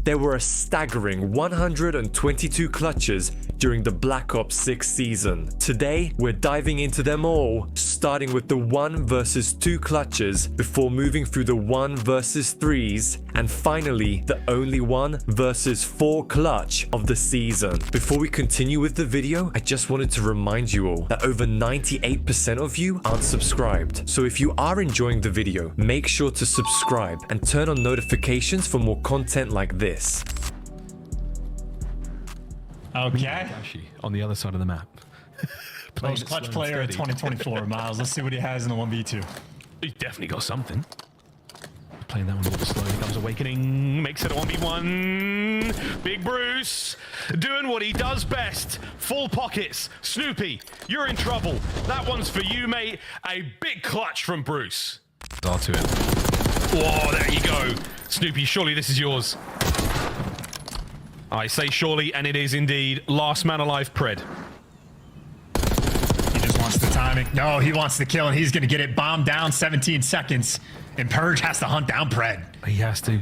There were a staggering 122 clutches during the Black Ops 6 season. Today, we're diving into them all, starting with the 1 versus 2 clutches before moving through the 1 versus 3s, and finally, the only 1 versus 4 clutch of the season. Before we continue with the video, I just wanted to remind you all that over 98% of you aren't subscribed. So if you are enjoying the video, make sure to subscribe and turn on notifications for more content like this. Okay. Dashy on the other side of the map. Most clutch player of 2024, Miles. Let's see what he has in the 1v2. He's definitely got something. Playing that one a little slow. He comes awakening, makes it a 1v1. Big Bruce doing what he does best. Full pockets. Snoopy, you're in trouble. That one's for you, mate. A big clutch from Bruce. Start to it. Whoa, there you go. Snoopy, surely this is yours. I say surely, and it is indeed. Last man alive, Pred. He just wants the timing. No, he wants the kill, and he's going to get it bombed down 17 seconds. And Purge has to hunt down Pred. He has to. You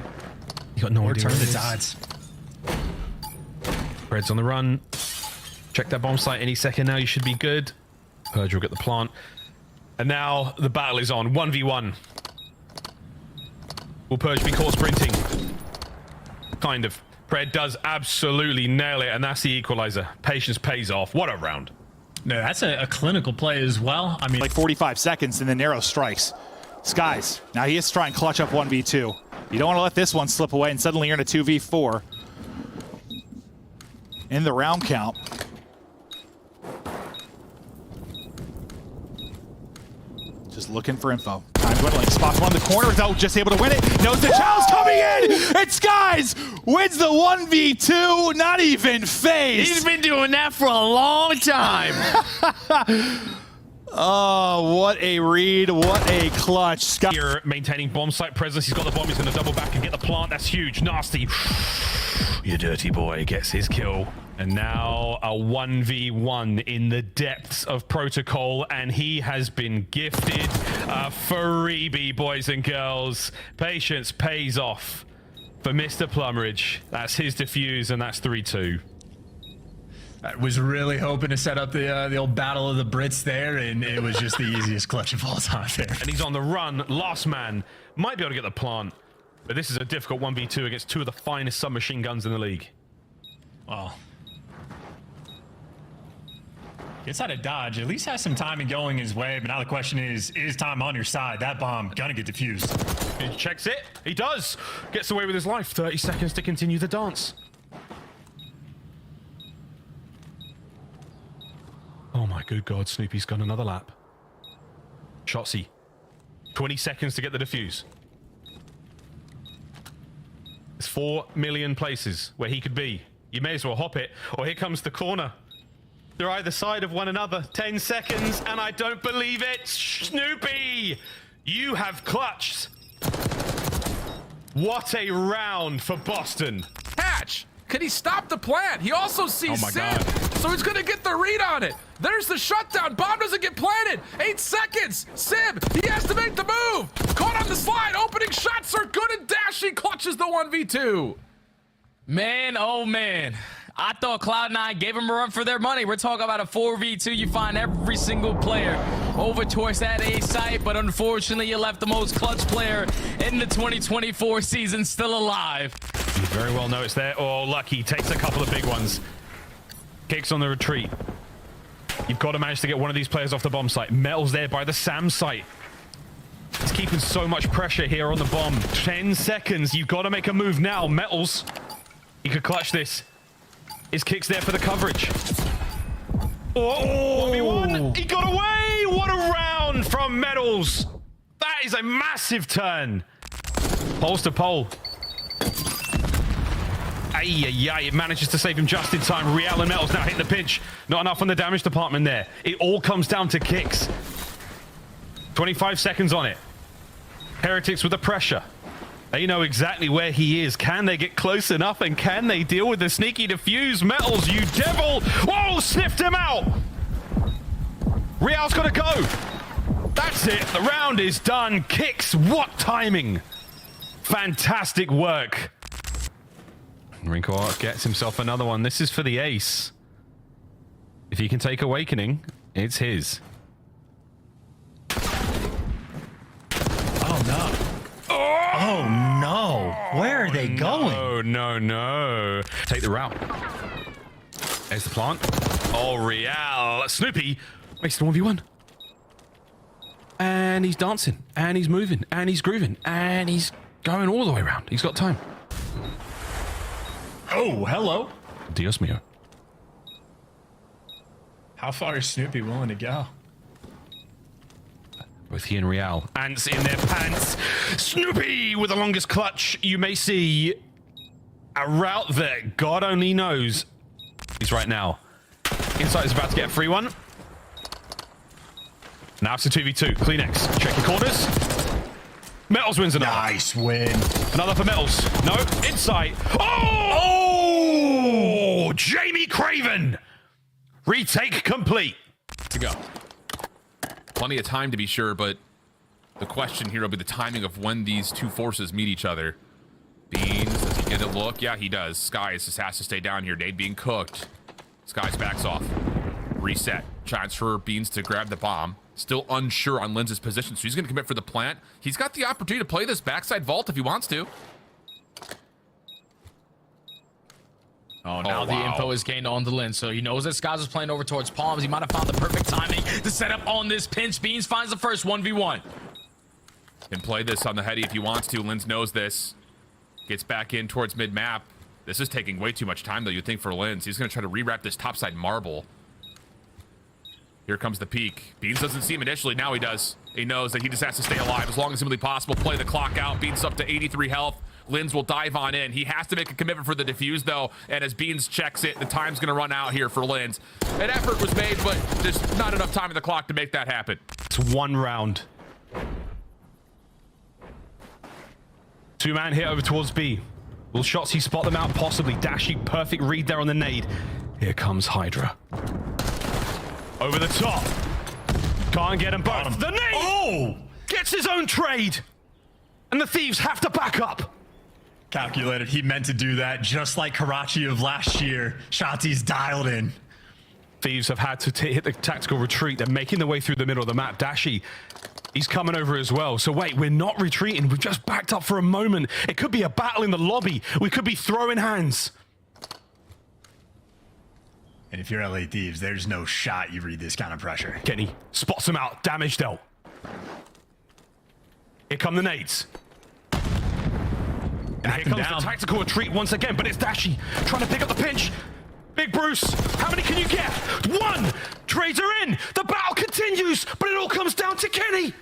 got no idea. Turn the tides. Pred's on the run. Check that bomb site any second now. You should be good. Purge will get the plant. And now the battle is on. 1v1. Will Purge be caught sprinting? Kind of. Pred does absolutely nail it, and that's the equalizer. Patience pays off. What a round. No, that's a clinical play as well. I mean, like 45 seconds and then Narrow strikes. Skies. Now he is trying to clutch up 1v2. You don't want to let this one slip away, and suddenly you're in a 2v4. In the round count. Just looking for info. Time dwindling. Spots one in the corner without just able to win it. Knows the challenge coming in. And Skies wins the 1v2. Not even phased. He's been doing that for a long time. Oh, what a read. What a clutch. Skies Here, maintaining bomb site presence. He's got the bomb. He's going to double back and get the plant. That's huge. Nasty. You dirty boy gets his kill. And now a 1v1 in the depths of protocol, and he has been gifted a freebie, boys and girls. Patience pays off for Mr. Plumridge. That's his defuse, and that's 3-2. I was really hoping to set up the old battle of the Brits there, and it was just the easiest clutch of all time there. And he's on the run. Last man might be able to get the plant, but this is a difficult 1v2 against 2 of the finest submachine guns in the league. Oh. Gets out of dodge. At least has some timing going his way, but now the question is time on your side? That bomb gonna get defused. He checks it. He does. Gets away with his life. 30 seconds to continue the dance. Oh my good God, Snoopy's gone another lap. Shotzzy. 20 seconds to get the defuse. There's 4 million places where he could be. You may as well hop it, or here comes the corner. They're either side of one another. 10 seconds, and I don't believe it. Snoopy, you have clutched. What a round for Boston. Catch! Can he stop the plant? He also sees Oh my Sim, God. so he's gonna get the read on it. There's the shutdown. Bomb doesn't get planted. 8 seconds. Sim, he has to make the move. Caught on the slide. Opening shots are good, and Dashy clutches the 1v2. Man, oh man. I thought Cloud9 gave him a run for their money. We're talking about a 4v2. You find every single player over towards that A site, but unfortunately you left the most clutch player in the 2024 season still alive. You very well know it's there. Oh, Lucky takes a couple of big ones. Kicks on the retreat. You've got to manage to get one of these players off the bomb site. Metal's there by the SAM site. He's keeping so much pressure here on the bomb. 10 seconds. You've got to make a move now. Metals. He could clutch this. His kick's there for the coverage. Oh, 1v1. He got away. What a round from Metals. That is a massive turn. Poles to pole. It manages to save him just in time. Real and Metals now hit the pinch. Not enough on the damage department there. It all comes down to kicks. 25 seconds on it. Heretics with the pressure. They know exactly where he is. Can they get close enough, and can they deal with the sneaky defuse? Metals, you devil! Whoa, sniffed him out! Real's got to go. That's it. The round is done. Kicks. What timing. Fantastic work. Rincor gets himself another one. This is for the ace. If he can take Awakening, it's his. Oh no. Oh no. Where are they going? Oh no, no. Take the route. There's the plant. Oh, Real. Snoopy makes it 1v1. And he's dancing. And he's moving. And he's grooving. And he's going all the way around. He's got time. Oh, hello. Dios mío. How far is Snoopy willing to go? Both he and Real. Ants in their pants. Snoopy with the longest clutch. You may see a route that God only knows. He's right now. Insight is about to get a free one. Now it's a 2v2. Kleenex. Check the corners. Metals wins another. Nice win. Another for Metals. No. Insight. Oh! Jamie Craven. Retake complete. To go. Plenty of time to be sure, but the question here will be the timing of when these two forces meet each other. Beans, does he get a look? Yeah, he does. Skies just has to stay down here. Nade being cooked. Skies backs off. Reset. Chance for Beans to grab the bomb. Still unsure on Linz's position, so he's going to commit for the plant. He's got the opportunity to play this backside vault if he wants to. Oh, now the info is gained on the Lens, so he knows that Skies is playing over towards Palms. He might have found the perfect timing to set up on this pinch. Beans finds the first 1v1. Can play this on the heady if he wants to. Linz knows this. Gets back in towards mid-map. This is taking way too much time, though, you'd think, for Linz. He's going to try to rewrap this topside marble. Here comes the peak. Beans doesn't see him initially. Now he does. He knows that he just has to stay alive as long as humanly possible. Play the clock out. Beans up to 83 health. Linz will dive on in. He has to make a commitment for the defuse, though, and as Beans checks it, the time's going to run out here for Linz. An effort was made, but there's not enough time in the clock to make that happen. It's one round. Two-man hit over towards B. Will Shotzzy spot them out? Possibly. Dashy, perfect read there on the nade. Here comes Hydra. Over the top. Can't get them both. The nade! Oh! Gets his own trade! And the Thieves have to back up. Calculated. He meant to do that, just like Karachi of last year. Shotzzy's dialed in. Thieves have had to hit the tactical retreat. They're making their way through the middle of the map. Dashy, he's coming over as well. So wait, we're not retreating. We've just backed up for a moment. It could be a battle in the lobby. We could be throwing hands. And if you're LA Thieves, there's no shot you read this kind of pressure. Kenny spots him out. Damage dealt. Here come the nades. And here comes the tactical retreat once again, but it's Dashy trying to pick up the pinch. Big Bruce, how many can you get? One! Trades are in! The battle continues, but it all comes down to Kenny!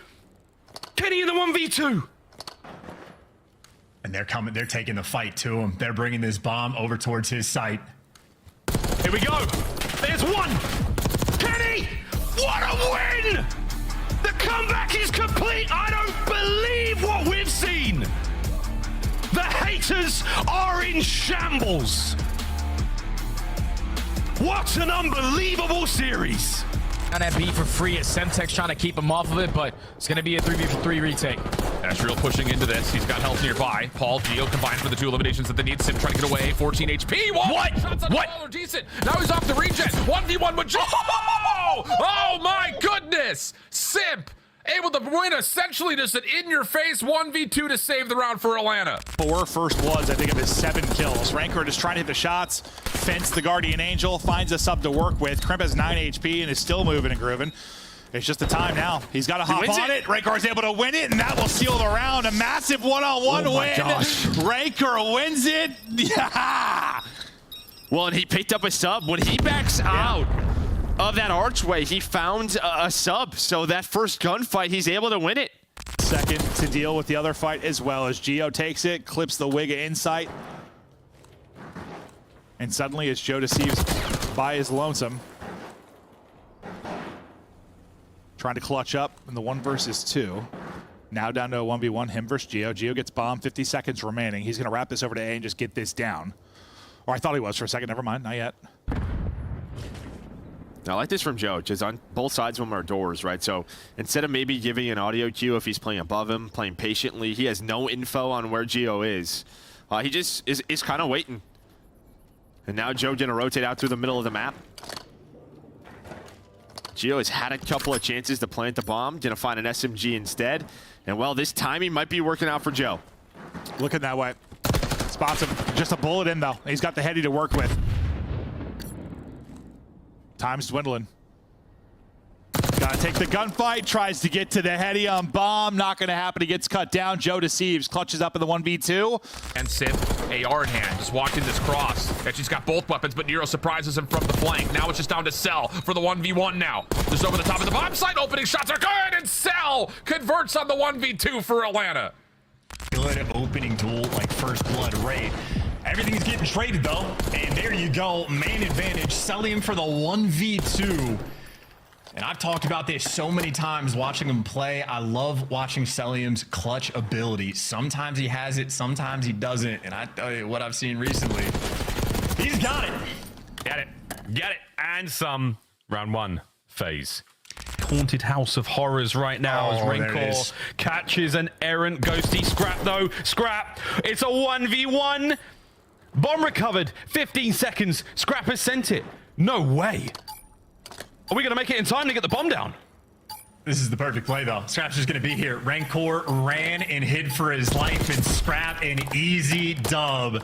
Kenny in the 1v2. And they're coming, they're taking the fight to him. They're bringing this bomb over towards his site. Here we go. There's one. Kenny! What a win! The comeback is complete. I don't believe what we've seen. The haters are in shambles. What an unbelievable series. On that beat for free as Semtex trying to keep him off of it, but it's going to be a 3v3 retake. Asriel pushing into this. He's got health nearby. Paul, Geo combined for the two eliminations that they need. Sim trying to get away. 14 HP. What? Shots on the wall are decent. Now he's off the regen. 1v1 with Geo. Oh my goodness. Simp able to win essentially just an in-your-face 1v2 to save the round for Atlanta. 4 first bloods, I think, of his 7 kills. Rancor just trying to hit the shots. Fence the Guardian Angel, finds a sub to work with. Crimp has 9 HP and is still moving and grooving. It's just the time now. He's got to hop on it. Rancor is able to win it, and that will seal the round. A massive one-on-one win. Gosh. Rancor wins it. Yeah. Well, and he picked up a sub. When he backs out of that archway, he found a sub. So that first gunfight, he's able to win it. Second to deal with the other fight as well as Geo takes it, clips the Wig of Insight. And suddenly it's Joe Deceives by his lonesome. Trying to clutch up in the 1 versus 2. Now down to a 1v1, him versus Geo. Geo gets bombed, 50 seconds remaining. He's gonna wrap this over to A and just get this down. Or I thought he was for a second, never mind, not yet. I like this from Joe, just on both sides of him are doors, right? So instead of maybe giving an audio cue if he's playing above him, playing patiently, he has no info on where Geo is. He just is kind of waiting. And now Joe gonna rotate out through the middle of the map. Gio has had a couple of chances to plant the bomb, gonna find an SMG instead. And well, this timing might be working out for Joe. Looking that way. Spots him. Just a bullet in, though. He's got the heady to work with. Time's dwindling. Gotta take the gunfight. Tries to get to the heady on bomb. Not gonna happen. He gets cut down. Joe deceives. Clutches up in the 1v2. And Sib, AR in hand, just walked in this cross. And she's got both weapons, but Nero surprises him from the flank. Now it's just down to Cell for the 1v1 now. Just over the top of the bomb site. Opening shots are good, and Cell converts on the 1v2 for Atlanta. Good opening tool, like first blood rate. Everything's getting traded though, and there you go, main advantage, selling for the 1v2. And I've talked about this so many times watching him play. I love watching Celium's clutch ability. Sometimes he has it, sometimes he doesn't. And I tell you what I've seen recently, he's got it. Get it. Get it. And some. Round 1 phase. Haunted house of horrors right now as Rancor catches an errant ghosty. Scrap though. Scrap. It's a 1v1. Bomb recovered. 15 seconds. Scrap has sent it. No way. Are we going to make it in time to get the bomb down? This is the perfect play though. Scrap's just going to be here. Rancor ran and hid for his life, and Scrap an easy dub.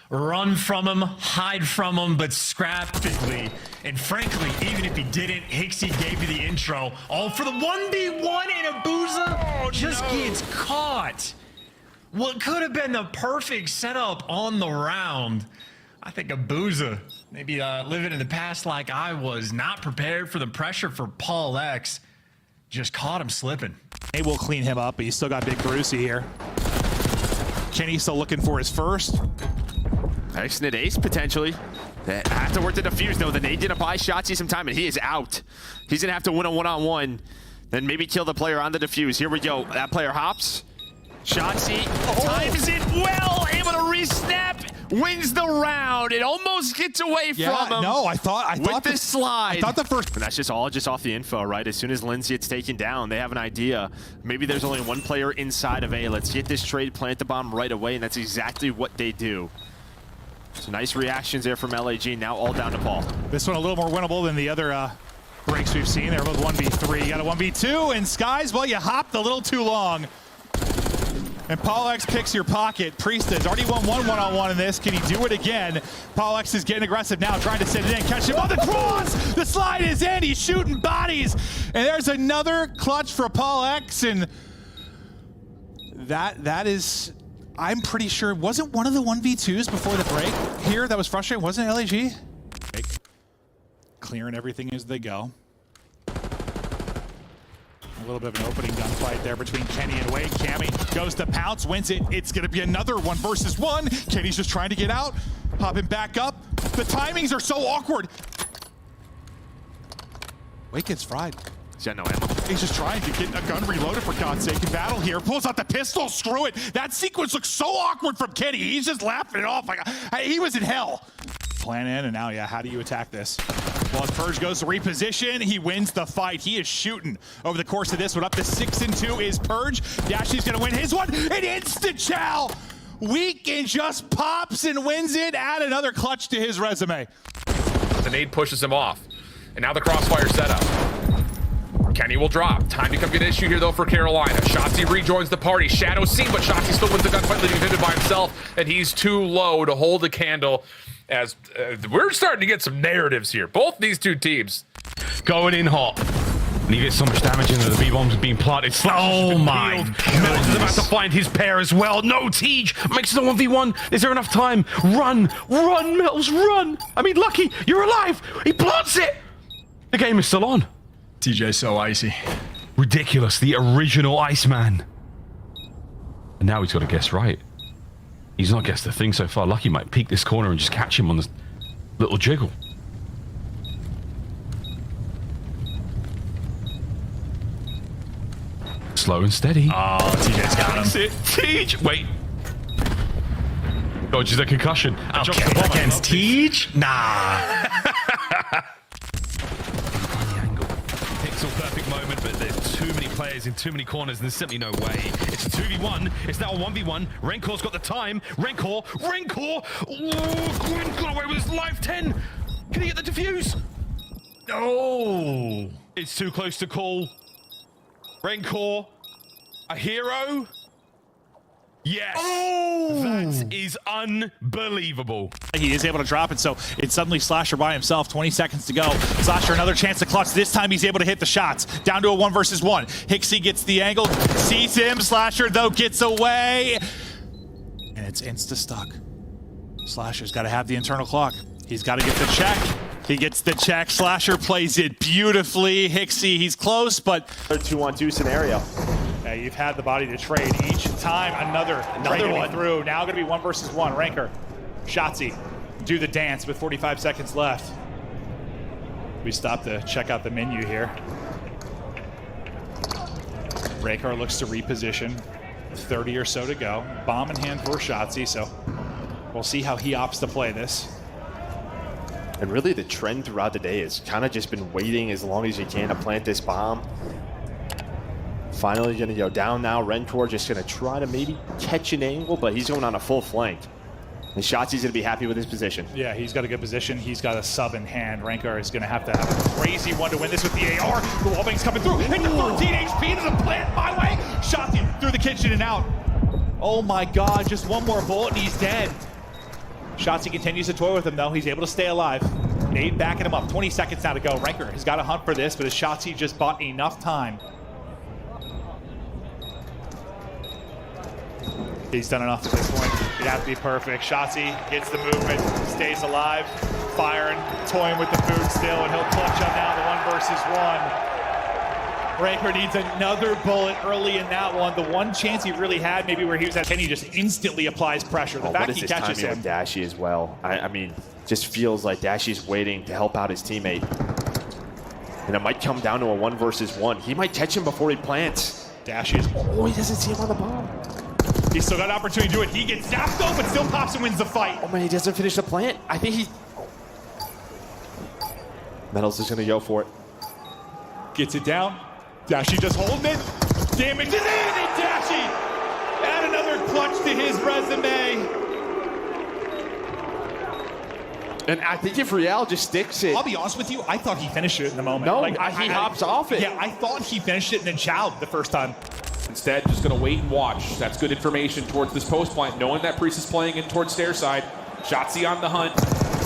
Run from him, hide from him, but Scrap quickly. And frankly, even if he didn't, Hixie gave you the intro. All for the 1v1, and Abuza just gets caught. What could have been the perfect setup on the round. I think Abuza, maybe living in the past like I was, not prepared for the pressure for Paul X. Just caught him slipping. They will clean him up, but he's still got Big Brucey here. Kenny still looking for his first. Excellent ace, potentially. They have to work the defuse, though. The nade didn't buy Shotzzy some time, and he is out. He's going to have to win a one-on-one, then maybe kill the player on the defuse. Here we go. That player hops. Shotzzy times it well, able to re-snap, wins the round. It almost gets away from him. No, I thought with this slide. I thought the first. And that's just all off the info, right? As soon as Lindsay gets taken down, they have an idea. Maybe there's only one player inside of A. Let's get this trade, plant the bomb right away, and that's exactly what they do. So nice reactions there from LAG. Now all down to Paul. This one a little more winnable than the other breaks we've seen. They're both 1v3. You got a 1v2, and Skies, well, you hopped a little too long. And Paul X picks your pocket. Priest has already won one-on-one in this. Can he do it again? Paul X is getting aggressive now, trying to sit it in. Catch him on the cross! The slide is in. He's shooting bodies. And there's another clutch for Paul X. And that is, I'm pretty sure, wasn't one of the 1v2s before the break here that was frustrating? Wasn't it LAG? Clearing everything as they go. A little bit of an opening gunfight there between Kenny and Wade. Cammy goes to pounce, wins it. It's going to be another 1 versus 1. Kenny's just trying to get out, popping back up. The timings are so awkward. Wade gets fried. He's got no ammo. He's just trying to get a gun reloaded, for God's sake, in battle here. Pulls out the pistol, screw it. That sequence looks so awkward from Kenny. He's just laughing it off like he was in hell. Plan in, and now, yeah, how do you attack this? Well, as Purge goes to reposition, he wins the fight. He is shooting over the course of this one. Up to 6-2 is Purge. Dashy's gonna win his one. An instant chow! Weak and just pops and wins it. Add another clutch to his resume. The nade pushes him off. And now the crossfire setup. Kenny will drop. Time becomes an issue here, though, for Carolina. Shotzzy rejoins the party. Shadow seen, but Shotzzy still wins the gunfight, leaving Vivid by himself, and he's too low to hold a candle. As we're starting to get some narratives here. Both these two teams going in hot. And he gets so much damage into the B-bombs being planted. Oh my God. Melts is about to find his pair as well. No, Tej makes it a 1v1. Is there enough time? Run, run, Metals, run. I mean, Lucky, you're alive. He plants it. The game is still on. TJ's so icy. Ridiculous, the original Iceman. And now he's got to guess right. He's not guessed the thing so far. Lucky might peek this corner and just catch him on this little jiggle. Slow and steady. Oh, TJ's got him. That's it. Tej, wait. Dodges a concussion. Okay, against Tej? Nah. Pixel perfect moment, but there's too many players in too many corners, and there's simply no way. It's a 2v1. It's now a 1v1. Renkor's got the time. Renkor! Oh, Gwyn got away with his life. 10. Can he get the defuse? No! It's too close to call. Renkor, a hero? Yes! Oh! That is unbelievable. He is able to drop it, so it's suddenly Slasher by himself. 20 seconds to go. Slasher, another chance to clutch. This time he's able to hit the shots. Down to a 1 versus 1. Hixie gets the angle, sees him. Slasher, though, gets away. And it's insta-stuck. Slasher's got to have the internal clock. He's got to get the check. He gets the check. Slasher plays it beautifully. Hixie, he's close, but... 2-on-2 scenario. You've had the body to trade each time. Another one through. Now going to be 1 versus 1. Ranker, Shotzzy, do the dance with 45 seconds left. We stop to check out the menu here. Ranker looks to reposition. 30 or so to go. Bomb in hand for Shotzzy, so we'll see how he opts to play this. And really the trend throughout the day is kind of just been waiting as long as you can to plant this bomb. Finally going to go down now. Renkor just going to try to maybe catch an angle, but he's going on a full flank. And Shotzi's going to be happy with his position. Yeah, he's got a good position. He's got a sub in hand. Rankar is going to have a crazy one to win this with the AR. The wallbang's coming through. Hit the 13 HP. Does a plant my way. Shotzi through the kitchen and out. Oh my God, just one more bullet and he's dead. Shotzi continues to toy with him though. He's able to stay alive. Nade backing him up. 20 seconds now to go. Rankar has got to hunt for this, but as Shotzi just bought enough time. He's done enough at this point. It'd have to be perfect. Shotzzy gets the movement, stays alive, firing, toying with the food still, and he'll clutch on now the 1 versus 1. Rankor needs another bullet early in that one. The one chance he really had, maybe where he was at 10, he just instantly applies pressure. The fact he catches him. With Dashy as well. I mean, just feels like Dashy's waiting to help out his teammate. And it might come down to a 1 versus 1. He might catch him before he plants. Dashy is... Oh, he doesn't see him on the bomb. He's still got an opportunity to do it. He gets zapped though, but still pops and wins the fight. Oh man, he doesn't finish the plant. I think he... Metals is gonna go for it. Gets it down. Dashy just holding it. Damage is in, and Dashy! Add another clutch to his resume. And I think if Real just sticks it... I'll be honest with you, I thought he finished it in the moment. No, he hops off it. Yeah, I thought he finished it and then chowed the first time. Instead, just going to wait and watch. That's good information towards this post plant, knowing that Priest is playing in towards stair side. Shotzzy on the hunt.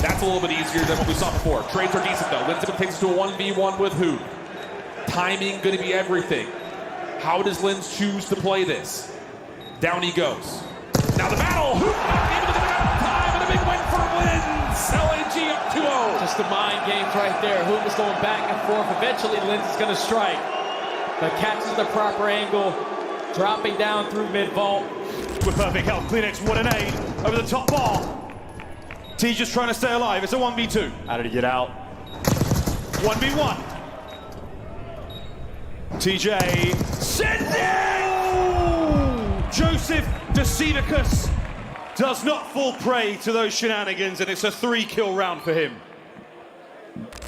That's a little bit easier than what we saw before. Trades are decent, though. Linz takes it to a 1v1 with who? Timing going to be everything. How does Linz choose to play this? Down he goes. Now the battle. Hoop into the battle time, and a big win for Linz. LNG up 2-0. Just the mind games right there. Hoop is going back and forth. Eventually, Linz is going to strike. But catches the proper angle, dropping down through mid-vault. With perfect health, Kleenex, what an aid over the top bar. T's just trying to stay alive. It's a 1v2. How did he get out? 1v1. TJ sends it! Joseph Decisive does not fall prey to those shenanigans, and it's a 3-kill round for him.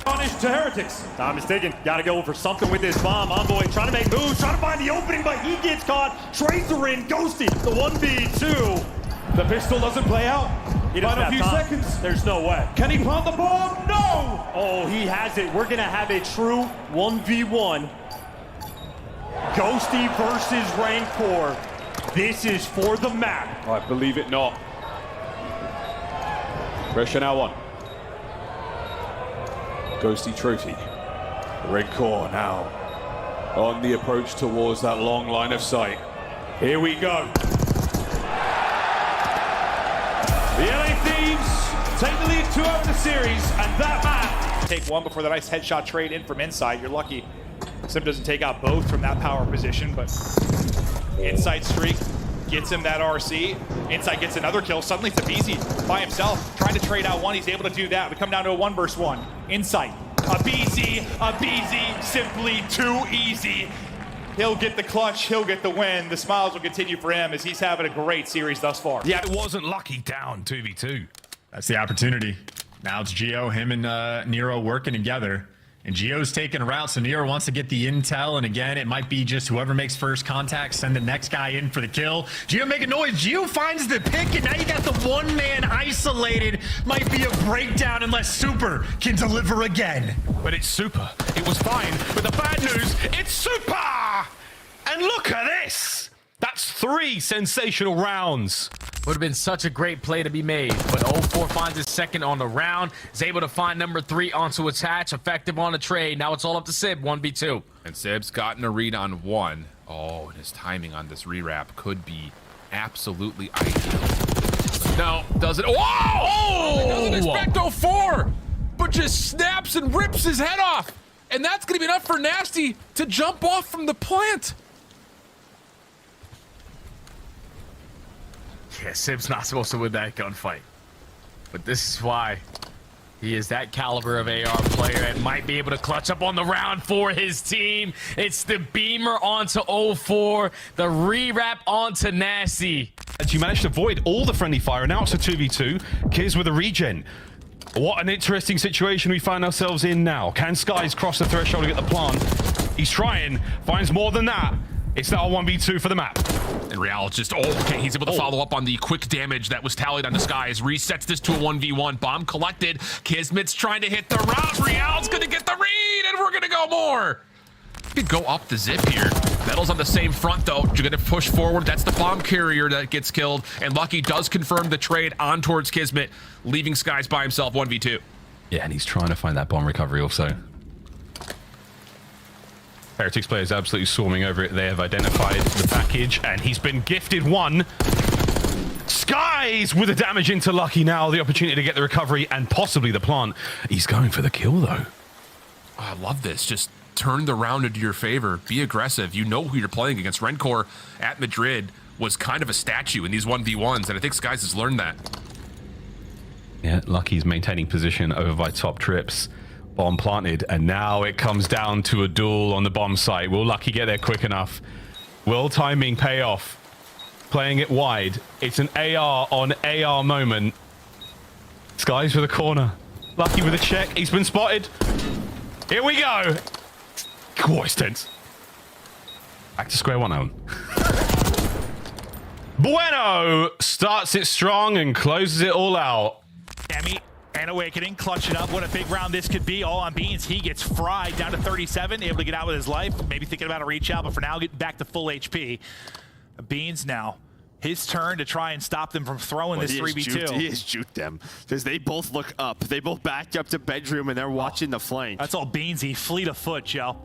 Punish to Heretics. Time is ticking. Gotta go for something with this bomb. Envoy trying to make moves, trying to find the opening, but he gets caught. Trades are in. Ghosty, the 1v2. The pistol doesn't play out. Final few seconds. There's no way. Can he plant the bomb? No! Oh, he has it. We're gonna have a true 1v1. Ghosty versus Rankor. This is for the map. I believe it not. Pressure now on. Ghosty Trotty. Rankor now on the approach towards that long line of sight. Here we go. The LA Thieves take the lead 2-0 in the series, and that man. Take one before the nice headshot trade in from inside. You're lucky Sim doesn't take out both from that power position, but inside streak gets him that RC. Inside gets another kill. Suddenly it's Abizi by himself, trying to trade out one. He's able to do that. We come down to a 1 versus 1. Insight. Abizi, simply too easy. He'll get the clutch, he'll get the win. The smiles will continue for him as he's having a great series thus far. Yeah, it wasn't lucky down 2v2. That's the opportunity. Now it's Gio, him and Nero working together. And Gio's taking a route, so Nero wants to get the intel, and again, it might be just whoever makes first contact, send the next guy in for the kill. Gio making noise, Gio finds the pick, and now you got the one man isolated. Might be a breakdown unless Super can deliver again. But it's Super. It was fine, but the bad news, it's Super! And look at this! That's 3 sensational rounds. Would have been such a great play to be made, but 04 finds his second on the round, is able to find number 3 onto attach, effective on a trade. Now it's all up to Sib, 1v2. And Sib's gotten a read on 1. Oh, and his timing on this rewrap could be absolutely ideal. No, doesn't. Whoa! Oh! Doesn't expect 04, but just snaps and rips his head off. And that's going to be enough for Nasty to jump off from the plant. Yeah, Sib's not supposed to win that gunfight. But this is why he is that caliber of AR player and might be able to clutch up on the round for his team. It's the beamer onto 04, the rewrap onto Nasty. As you managed to avoid all the friendly fire, and now it's a 2v2. Kiz with a regen. What an interesting situation we find ourselves in now. Can Skies cross the threshold and get the plant? He's trying, finds more than that. It's now a 1v2 for the map. And Real just, okay, he's able to follow up on the quick damage that was tallied on the Skies. Resets this to a 1v1. Bomb collected. Kismet's trying to hit the route. Real's going to get the read, and we're going to go more. You could go up the zip here. Metal's on the same front, though. You're going to push forward. That's the bomb carrier that gets killed. And Lucky does confirm the trade on towards Kismet, leaving Skies by himself 1v2. Yeah, and he's trying to find that bomb recovery also. Heretics players absolutely swarming over it. They have identified the package, and he's been gifted one. Skies with the damage into Lucky now. The opportunity to get the recovery and possibly the plant. He's going for the kill, though. Oh, I love this. Just turn the round into your favor. Be aggressive. You know who you're playing against. Rencor at Madrid was kind of a statue in these 1v1s, and I think Skies has learned that. Yeah, Lucky's maintaining position over by top trips. Bomb planted, and now it comes down to a duel on the bomb site. Will Lucky get there quick enough? Will timing pay off? Playing it wide. It's an AR on AR moment. Skies for the corner. Lucky with a check. He's been spotted. Here we go. Oh, it's tense. Back to square one, Owen. Bueno starts it strong and closes it all out. Demi and Awakening clutching up. What a big round this could be. All on Beans. He gets fried down to 37, able to get out with his life. Maybe thinking about a reach out, but for now, getting back to full HP. Beans now. His turn to try and stop them from throwing this 3v2. He has juked them because they both look up. They both backed up to bedroom and they're watching the flank. That's all Beansy. Fleet of foot, Joe.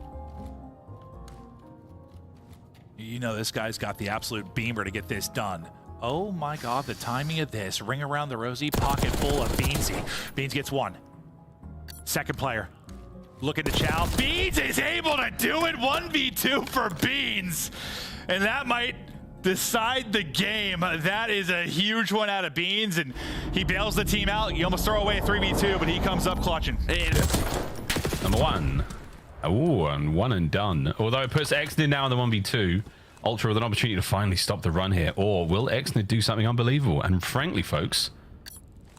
You know this guy's got the absolute beamer to get this done. Oh my God, the timing of this. Ring around the rosy, pocket full of Beansy. Beans gets one. Second player. Looking to chow. Beans is able to do it. 1v2 for Beans. And that might decide the game. That is a huge one out of Beans, and he bails the team out. You almost throw away a 3v2, but he comes up clutching. Number one. Oh, and one and done. Although it puts Exnid now in the 1v2. Ultra with an opportunity to finally stop the run here. Or will Exnid do something unbelievable? And frankly, folks,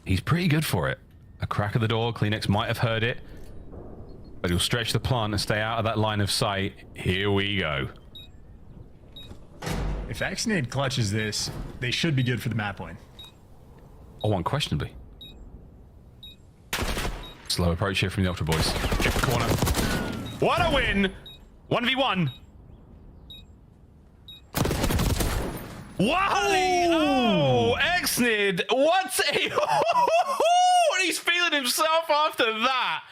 he's pretty good for it. A crack of the door. Kleenex might have heard it, but he'll stretch the plant and stay out of that line of sight. Here we go. If Xnade clutches this, they should be good for the map win. Oh, unquestionably. Slow approach here from the Ultra boys. Check the corner. What a win! 1v1. Wow! Oh, Exnid! What a... He's feeling himself after that.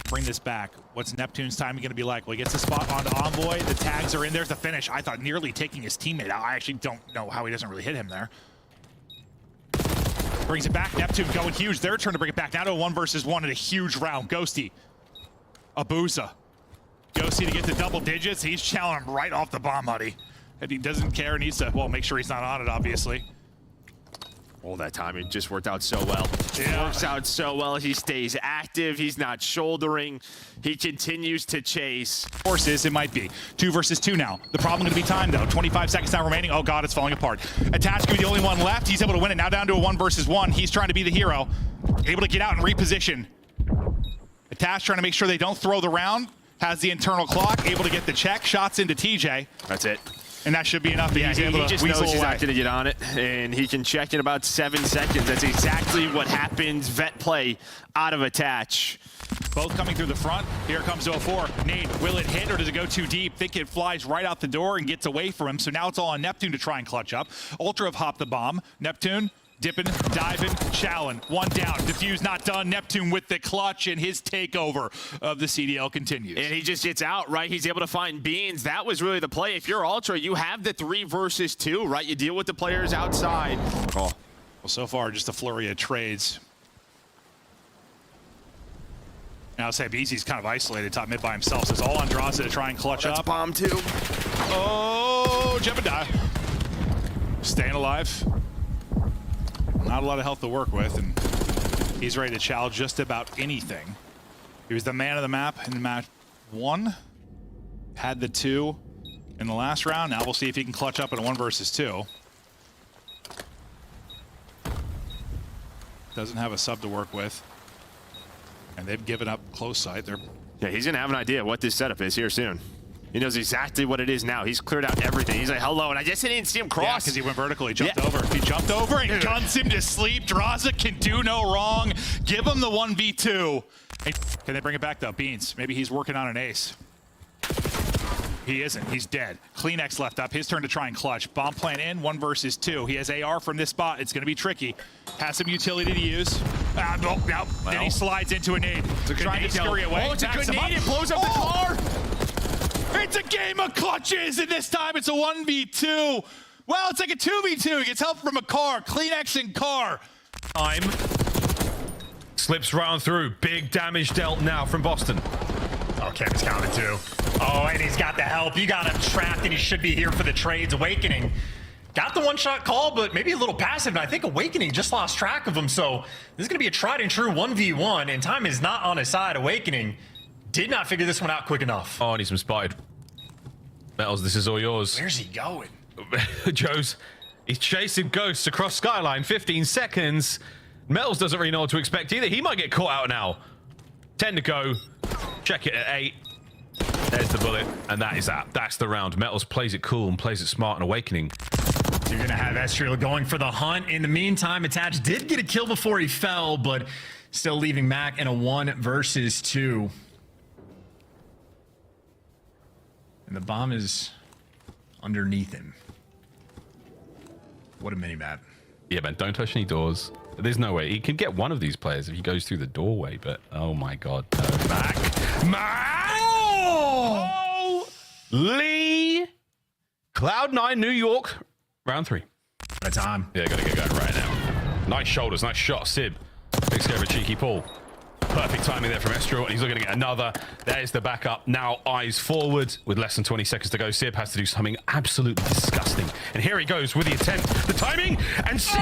Bring this back. What's Neptune's timing going to be like? Well, he gets the spot onto Envoy. The tags are in. There's the finish. I thought nearly taking his teammate out. I actually don't know how he doesn't really hit him there. Brings it back. Neptune going huge. Their turn to bring it back. Now to a 1v1 in a huge round. Ghosty. Abusa. Ghosty to get to double digits. He's challenging him right off the bomb, buddy. And he doesn't care. Needs to, well, make sure he's not on it, obviously. All that time, it just worked out so well. Yeah. It works out so well. He stays active. He's not shouldering. He continues to chase. Forces, it might be. 2 versus 2 now. The problem going to be time, though. 25 seconds now remaining. Oh, God, it's falling apart. Attach going to be the only one left. He's able to win it. Now down to a 1 versus 1. He's trying to be the hero. Able to get out and reposition. Attach trying to make sure they don't throw the round. Has the internal clock, able to get the check. Shots into TJ. That's it. And that should be enough. Yeah, He's he able to just weasel knows he's away. not going to get on it, and he can check in about 7 seconds. That's exactly what happens. Vet play out of attach. Both coming through the front. Here comes 04. Nate, will it hit or does it go too deep? Think it flies right out the door and gets away from him. So now it's all on Neptune to try and clutch up. Ultra have hopped the bomb. Neptune dipping, diving, challenge. One down. Defuse not done. Neptune with the clutch, and his takeover of the CDL continues. And he just gets out, right? He's able to find Beans. That was really the play. If you're Ultra, you have the 3 versus 2, right? You deal with the players outside. Oh. Well, so far, just a flurry of trades. Now, I'll say BZ's kind of isolated top mid by himself. So it's all on Draza to try and clutch That's up. bomb too. Oh, Jebediah. Staying alive. Not a lot of health to work with, and he's ready to challenge just about anything. He was the man of the map in match 1. Had the 2 in the last round. Now we'll see if he can clutch up in a 1 versus 2. Doesn't have a sub to work with. And they've given up close sight. Yeah, he's going to have an idea what this setup is here soon. He knows exactly what it is now. He's cleared out everything. He's like, hello, and I just didn't see him cross. Yeah, because he went vertical. He jumped over. He jumped over and guns him to sleep. Draza can do no wrong. Give him the 1v2. Hey, can they bring it back, though? Beans, maybe he's working on an ace. He isn't. He's dead. Kleenex left up. His turn to try and clutch. Bomb plant in, 1 versus 2. He has AR from this spot. It's going to be tricky. Has some utility to use. Nope. Well, then he slides into a nade. Trying to scurry away. Oh, it's a good nade. It blows up the car. It's a game of clutches, and this time it's a 1v2. Well, it's like a 2v2. He gets help from a car. Kleenex and car. Time. Slips round through. Big damage dealt now from Boston. Oh, Kevin's counted too. Oh, and he's got the help. You got him trapped, and he should be here for the trades. Awakening got the 1-shot call, but maybe a little passive. And I think Awakening just lost track of him. So this is going to be a tried and true 1v1, and time is not on his side. Awakening did not figure this one out quick enough. Oh, and he's been spotted. Metals, this is all yours. Where's he going? Joe's, he's chasing ghosts across Skyline. 15 seconds. Metals doesn't really know what to expect either. He might get caught out now. 10 to go. Check it at 8. There's the bullet, and that is that. That's the round. Metals plays it cool and plays it smart and Awakening. So you're going to have Estriel going for the hunt. In the meantime, Attach did get a kill before he fell, but still leaving Mac in a 1 versus 2. And the bomb is underneath him. What a mini-map. Yeah, man, don't touch any doors. There's no way. He can get one of these players if he goes through the doorway, but oh my god. No. Mac! Oh! Lee! Cloud9, New York. Round 3. That's time. Yeah, gotta get going right now. Nice shoulders, nice shot, Sib. Big scare of a cheeky pull. Perfect timing there from Estriel, and he's looking to get another. There's the backup. Now eyes forward with less than 20 seconds to go. Sib has to do something absolutely disgusting. And here he goes with the attempt. The timing, and Sib,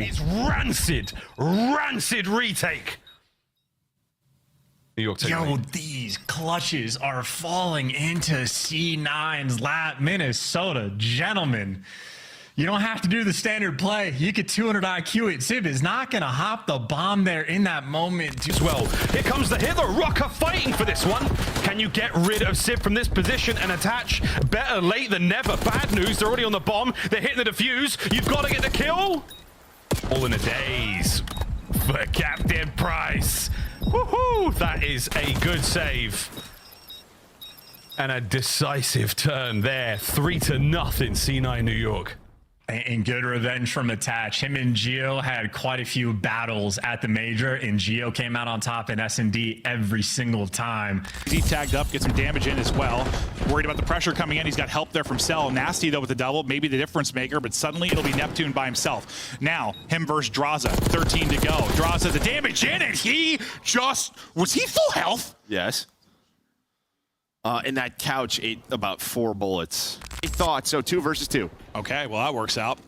it's rancid. Rancid retake. New York Yo, these clutches are falling into C9's lap. Minnesota, gentlemen. You don't have to do the standard play. You could 200 IQ it. Sib is not going to hop the bomb there in that moment. As well. Here comes the Rocker fighting for this one. Can you get rid of Sib from this position and Attach? Better late than never. Bad news. They're already on the bomb. They're hitting the defuse. You've got to get the kill. All in a daze for Captain Price. Woohoo! That is a good save. And a decisive turn there. 3-0 C9 New York. And good revenge from Attach. Him and Gio had quite a few battles at the major, and Gio came out on top in S&D every single time. He tagged up, gets some damage in as well. Worried about the pressure coming in. He's got help there from Cell. Nasty, though, with the double. Maybe the difference maker, but suddenly it'll be Neptune by himself. Now, him versus Draza. 13 to go. Draza, the damage in, and he just... Was he full health? Yes. And that couch ate about 4 bullets. He thought so. 2 versus 2. Okay, well, that works out.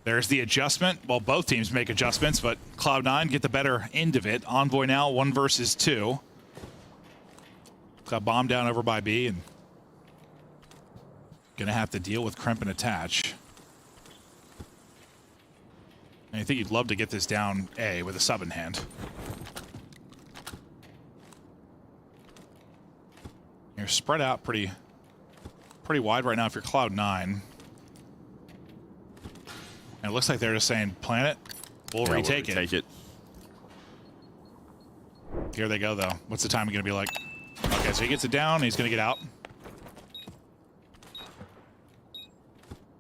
There's the adjustment. Well, both teams make adjustments, but Cloud9 get the better end of it. Envoy now 1 versus 2. Got bombed down over by B, and gonna have to deal with Kremp and Attach. And I think you'd love to get this down A with a sub in hand. You're spread out pretty wide right now if you're Cloud9. And it looks like they're just saying, plant it, we'll retake it. Take it. Here they go, though. What's the timing going to be like? Okay, so he gets it down. He's going to get out.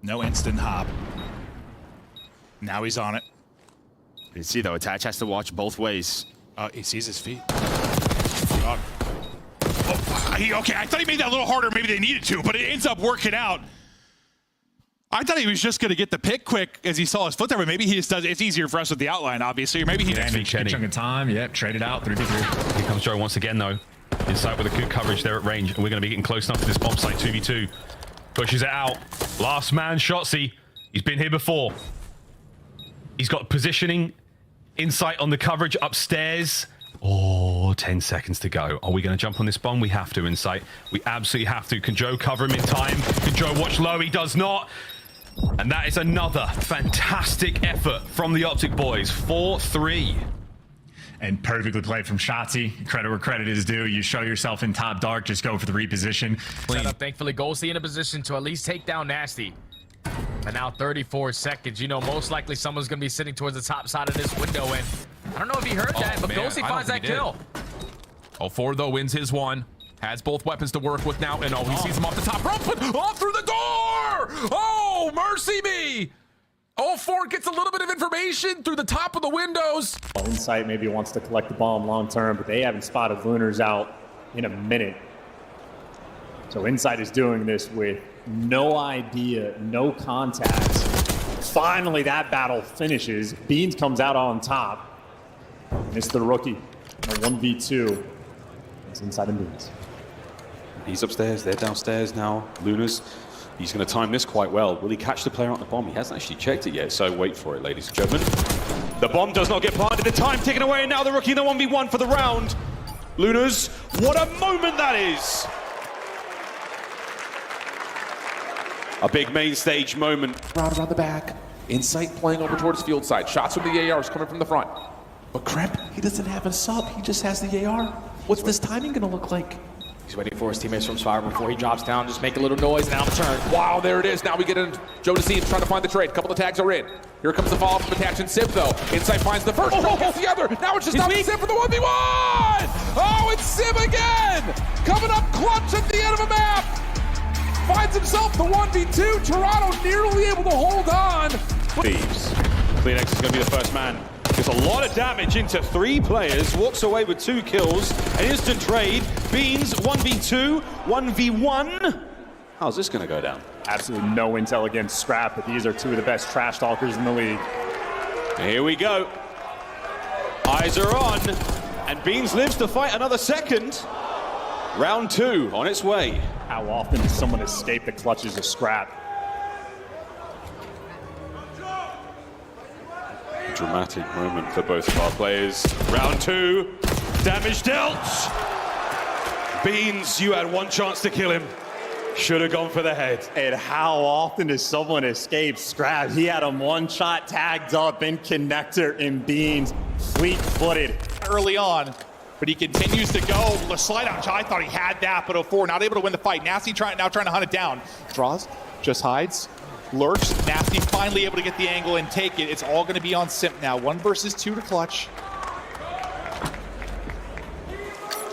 No instant hop. Now he's on it. You see, though, Attach has to watch both ways. He sees his feet. God. Okay, I thought he made that a little harder. Maybe they needed to, but it ends up working out. I thought he was just going to get the pick quick as he saw his foot there, but maybe he just does. It's easier for us with the outline, obviously, or maybe he Big chunk of time. Yep, traded out 3v3. Here comes Joe once again, though. Inside with a good coverage there at range, and we're going to be getting close enough to this bomb site 2v2. Pushes it out. Last man, Shotzzy. He's been here before. He's got positioning, insight on the coverage upstairs. Oh, 10 seconds to go. Are we going to jump on this bomb? We have to, Insight. We absolutely have to. Can Joe cover him in time? Can Joe watch low? He does not. And that is another fantastic effort from the Optic boys. 4-3. And perfectly played from Shotzzy. Credit where credit is due. You show yourself in top dark, just go for the reposition. Set up, thankfully, Ghosty in a position to at least take down Nasty. And now 34 seconds. You know, most likely someone's going to be sitting towards the top side of this window. And I don't know if he heard that, but Ghosty finds that kill. 04, though, wins his one. Has both weapons to work with now. And he sees him off the top rope, but off through the door! Oh, mercy me! 04 gets a little bit of information through the top of the windows. Insight maybe wants to collect the bomb long term, but they haven't spotted Lunars out in a minute. So Insight is doing this with no idea, no contacts. Finally, that battle finishes. Beans comes out on top. And it's the rookie, a 1v2. It's Insight and Beans. He's upstairs, they're downstairs now. Lunas, he's going to time this quite well. Will he catch the player on the bomb? He hasn't actually checked it yet, so wait for it, ladies and gentlemen. The bomb does not get planted. The time ticking away, and now the rookie in the 1v1 for the round. Lunas, what a moment that is! A big main stage moment. Around the back. Insight playing over towards field side. Shots from the ARs coming from the front. But Kremp, he doesn't have a sub. He just has the AR. What's this timing going to look like? He's waiting for his teammates from Spire before he drops down. Just make a little noise and out the turn. Wow, there it is. Now we get in. Joe Decisive trying to find the trade. A couple of tags are in. Here comes the follow from Attach and Civ, though. Insight finds the first. Joe gets the other. Now it's just not Civ for the 1v1. Oh, it's Civ again. Coming up clutch at the end of a map. Finds himself the 1v2. Toronto nearly able to hold on. Thieves. Kleenex is going to be the first man. Gets a lot of damage into 3 players. Walks away with 2 kills. An instant trade. Beans 1v2, 1v1. How's this going to go down? Absolutely no intel against Scrap, but these are 2 of the best trash talkers in the league. Here we go. Eyes are on. And Beans lives to fight another second. Round 2 on its way. How often does someone escape the clutches of Scrap? Dramatic moment for both of our players. Round 2, damage dealt. Beans, you had one chance to kill him. Should have gone for the head. And how often does someone escape Scrap? He had him one shot tagged up in connector, and Beans fleet-footed Early on, but he continues to go. The slide out shot, I thought he had that, but 04 not able to win the fight. Nasty now trying to hunt it down. Draws, just hides. Lurks, Nasty finally able to get the angle and take it. It's all going to be on Simp now. 1 versus 2 to clutch.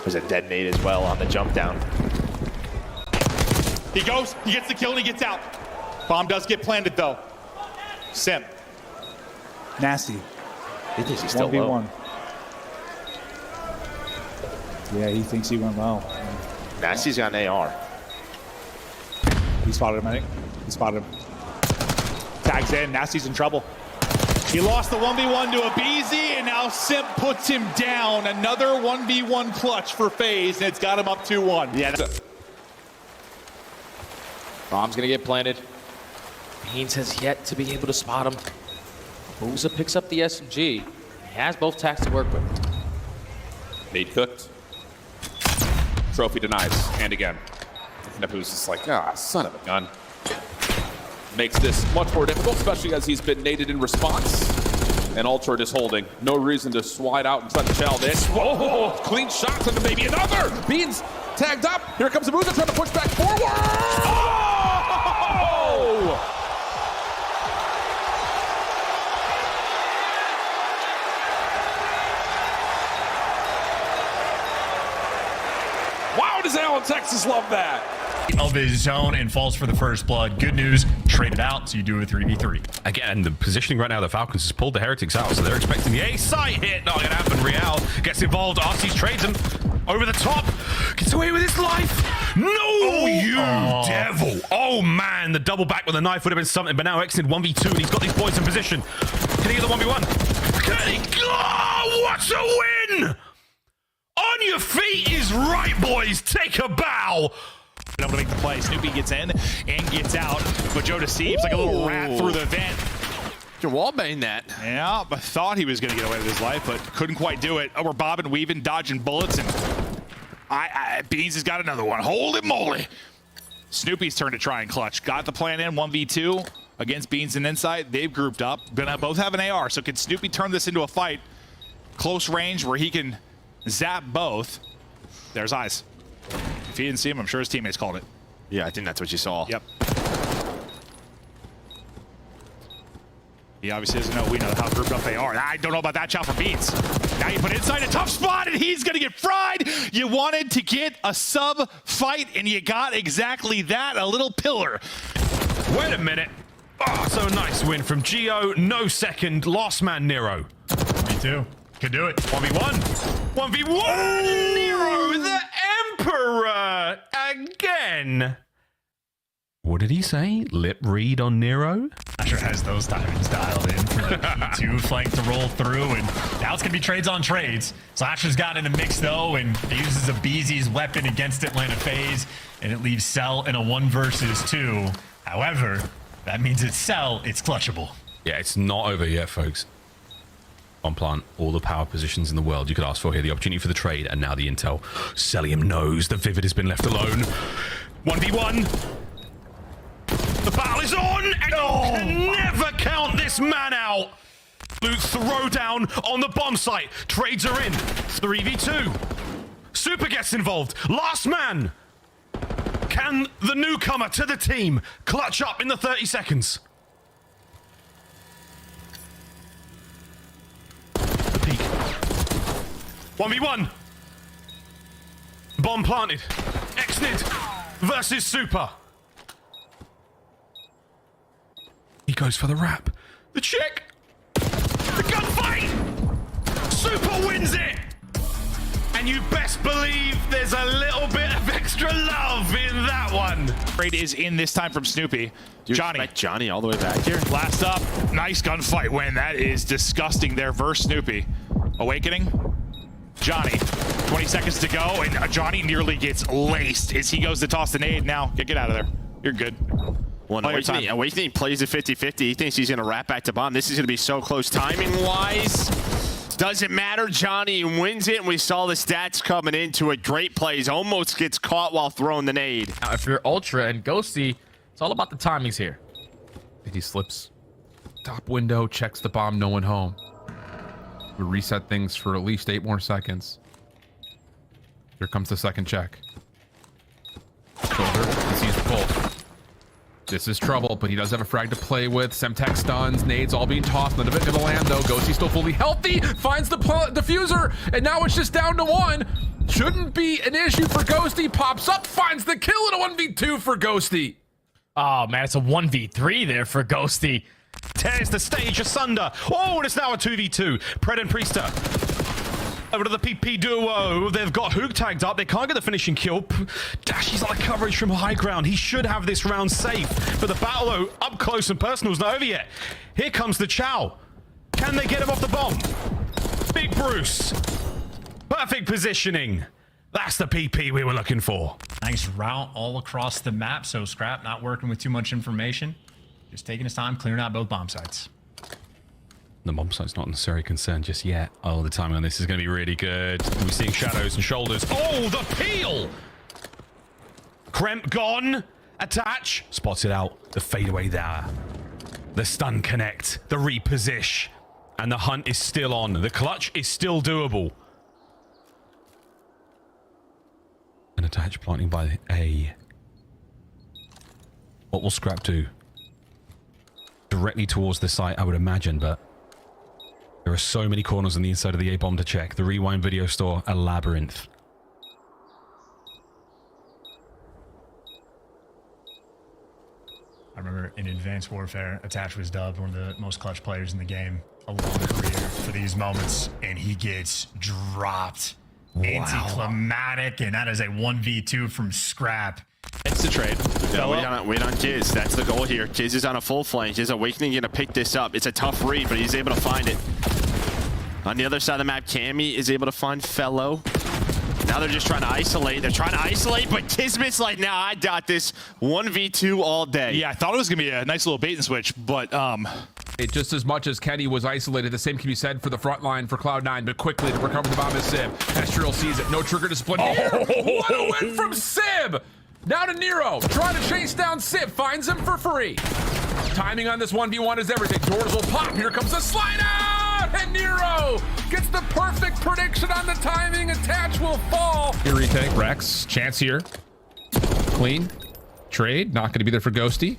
There's a detonate as well on the jump down. He goes, he gets the kill, and he gets out. Bomb does get planted, though. Simp. Nasty. He thinks he's still 1v1. low. Yeah, he thinks he went low. Nasty's got an AR. He spotted him, I think. He spotted him. Tags in, Nasty's in trouble. He lost the 1v1 to a BZ, and now Simp puts him down. Another 1v1 clutch for FaZe, and it's got him up 2-1. Yeah. Bomb's gonna get planted. Beans has yet to be able to spot him. Booza picks up the SMG. He has both tags to work with. Nade cooked. Trophy denies. And again. Nepu's just like, son of a gun. Makes this much more difficult, especially as he's been naded in response. And Ultra is holding. No reason to slide out and try to shell this. Whoa! Clean shots into maybe another! Beans tagged up. Here comes the Musa trying to push back forward. Oh! Wow, does Allen, Texas love that? Of his zone and falls for the first blood. Good news, traded out, so you do a 3v3. Again, the positioning right now, the Falcons has pulled the Heretics out, so they're expecting the A site hit. Not gonna happen. Real gets involved. RC's trades him over the top. Gets away with his life. No, you devil. Oh man, the double back with a knife would have been something, but now exited 1v2 and he's got these boys in position. Can he get the 1v1? Can he? Oh, what a win! On your feet is right, boys. Take a bow. Able to make the play. Snoopy gets in and gets out, but Joe Deceives like a little rat through the vent. You wallbang that. Yeah, but thought he was going to get away with his life, but couldn't quite do it. Oh, we're bobbing, weaving, dodging bullets, and Beans has got another one. Holy moly! Snoopy's turn to try and clutch. Got the plan in 1v2 against Beans and Insight. They've grouped up. Gonna both have an AR, so can Snoopy turn this into a fight? Close range where he can zap both. There's eyes. If he didn't see him, I'm sure his teammates called it. Yeah, I think that's what you saw. Yep. He obviously doesn't know. We know how grouped up they are. I don't know about that shot for Beans. Now you put inside a tough spot, and he's going to get fried. You wanted to get a sub fight, and you got exactly that, a little pillar. Wait a minute. Oh, so nice win from Geo. No second. Last man, Nero. Me too. Could do it. 1v1. 1v1. Nero, the Emperor, again. What did he say? Lip read on Nero? Asher has those timings dialed in for the P2 flank to roll through, and now it's going to be trades on trades. So Asher's got in the mix, though, and he uses a Beezy's weapon against Atlanta FaZe, and it leaves Cell in a 1 versus 2. However, that means it's Cell, it's clutchable. Yeah, it's not over yet, folks. On plant, all the power positions in the world you could ask for here. The opportunity for the trade, and now the intel. Celium knows that Vivid has been left alone. 1v1. The battle is on, and you can never count this man out. Luke throw down on the bomb site. Trades are in. 3v2. Super gets involved. Last man. Can the newcomer to the team clutch up in the 30 seconds? Peek. 1v1. Bomb planted. Exnid versus Super. He goes for the wrap. The check. The gunfight. Super wins it. And you best believe there's a little bit of extra love in that one. Trade is in this time from Snoopy. Johnny. Johnny all the way back here. Last up. Nice gunfight win. That is disgusting there versus Snoopy. Awakening. Johnny. 20 seconds to go, and Johnny nearly gets laced as he goes to toss the nade. Now, get out of there. You're good. Well, Awakening plays a 50-50. He thinks he's going to wrap back to bomb. This is going to be so close timing-wise. Doesn't matter. Johnny wins it, and we saw the stats coming into it. Great plays. Almost gets caught while throwing the nade. Now, if you're Ultra and Ghosty, it's all about the timings here. He slips top window, checks the bomb, no one home. We reset things for at least 8 more seconds. Here comes the second check. Shoulder, he sees the pull. This is trouble, but he does have a frag to play with. Semtex stuns, nades all being tossed. None of it to the land, though. Ghosty still fully healthy. Finds the diffuser, and now it's just down to 1. Shouldn't be an issue for Ghosty. Pops up, finds the kill in a 1v2 for Ghosty. Oh, man, it's a 1v3 there for Ghosty. Tears the stage asunder. Oh, and it's now a 2v2. Pred and Priester. Over to the PP duo. They've got Hook tagged up. They can't get the finishing kill. Dashy's on the coverage from high ground. He should have this round safe. But the battle, though, up close and personal is not over yet. Here comes the Chow. Can they get him off the bomb? Big Bruce. Perfect positioning. That's the PP we were looking for. Nice route all across the map. So Scrap not working with too much information. Just taking his time, clearing out both bomb sites. The bomb site's not necessarily concerned just yet. Oh, the timing on this is going to be really good. We're seeing shadows and shoulders. Oh, the peel! Kremp gone. Attach. Spots it out. The fadeaway there. The stun connect. The reposition. And the hunt is still on. The clutch is still doable. An attached planting by A. What will Scrap do? Directly towards the site, I would imagine, but there are so many corners on the inside of the A-bomb to check. The Rewind video store, a labyrinth. I remember in Advanced Warfare, Attach was dubbed one of the most clutch players in the game. A long career for these moments, and he gets dropped. Wow. Anticlimactic, and that is a 1v2 from Scrap. It's the trade. Yeah, wait on Kiz. That's the goal here. Kiz is on a full flank. Kiz Awakening gonna pick this up. It's a tough read, but he's able to find it. On the other side of the map, Cammy is able to find Fellow. Now they're just trying to isolate. They're trying to isolate, but Kismet's like, nah, I got this. 1v2 all day. Yeah, I thought it was gonna be a nice little bait and switch, but it just as much as Kenny was isolated, the same can be said for the front line for Cloud9, but quickly to recover the bomb is Sib. Estriel sees it. No trigger to split. Oh, what a win from Sib! Now to Nero, trying to chase down Sib, finds him for free. Timing on this 1v1 is everything. Doors will pop. Here comes the slide out, and Nero gets the perfect prediction on the timing. Attach will fall. Here retake, Rex, chance here. Clean, trade, not going to be there for Ghosty,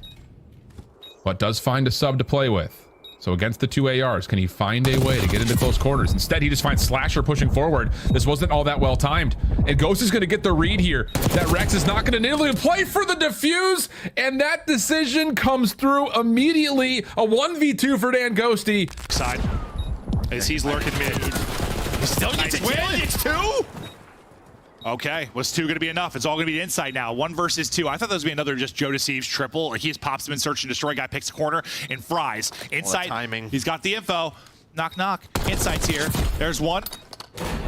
but does find a sub to play with. So against the two ARs, can he find a way to get into close quarters? Instead, he just finds Slasher pushing forward. This wasn't all that well timed. And Ghost is going to get the read here that Rex is not going to natively play for the defuse. And that decision comes through immediately. A 1v2 for Dan Ghosty. Side. As he's lurking mid. He still gets a kill. It's two? Okay, was 2 gonna be enough? It's all gonna be inside now. 1 versus 2. I thought that was gonna be another just Joe Deceives triple. He just pops him in search and destroy. Guy picks a corner and fries. Inside, timing. He's got the info. Knock, knock. Inside's here. There's one.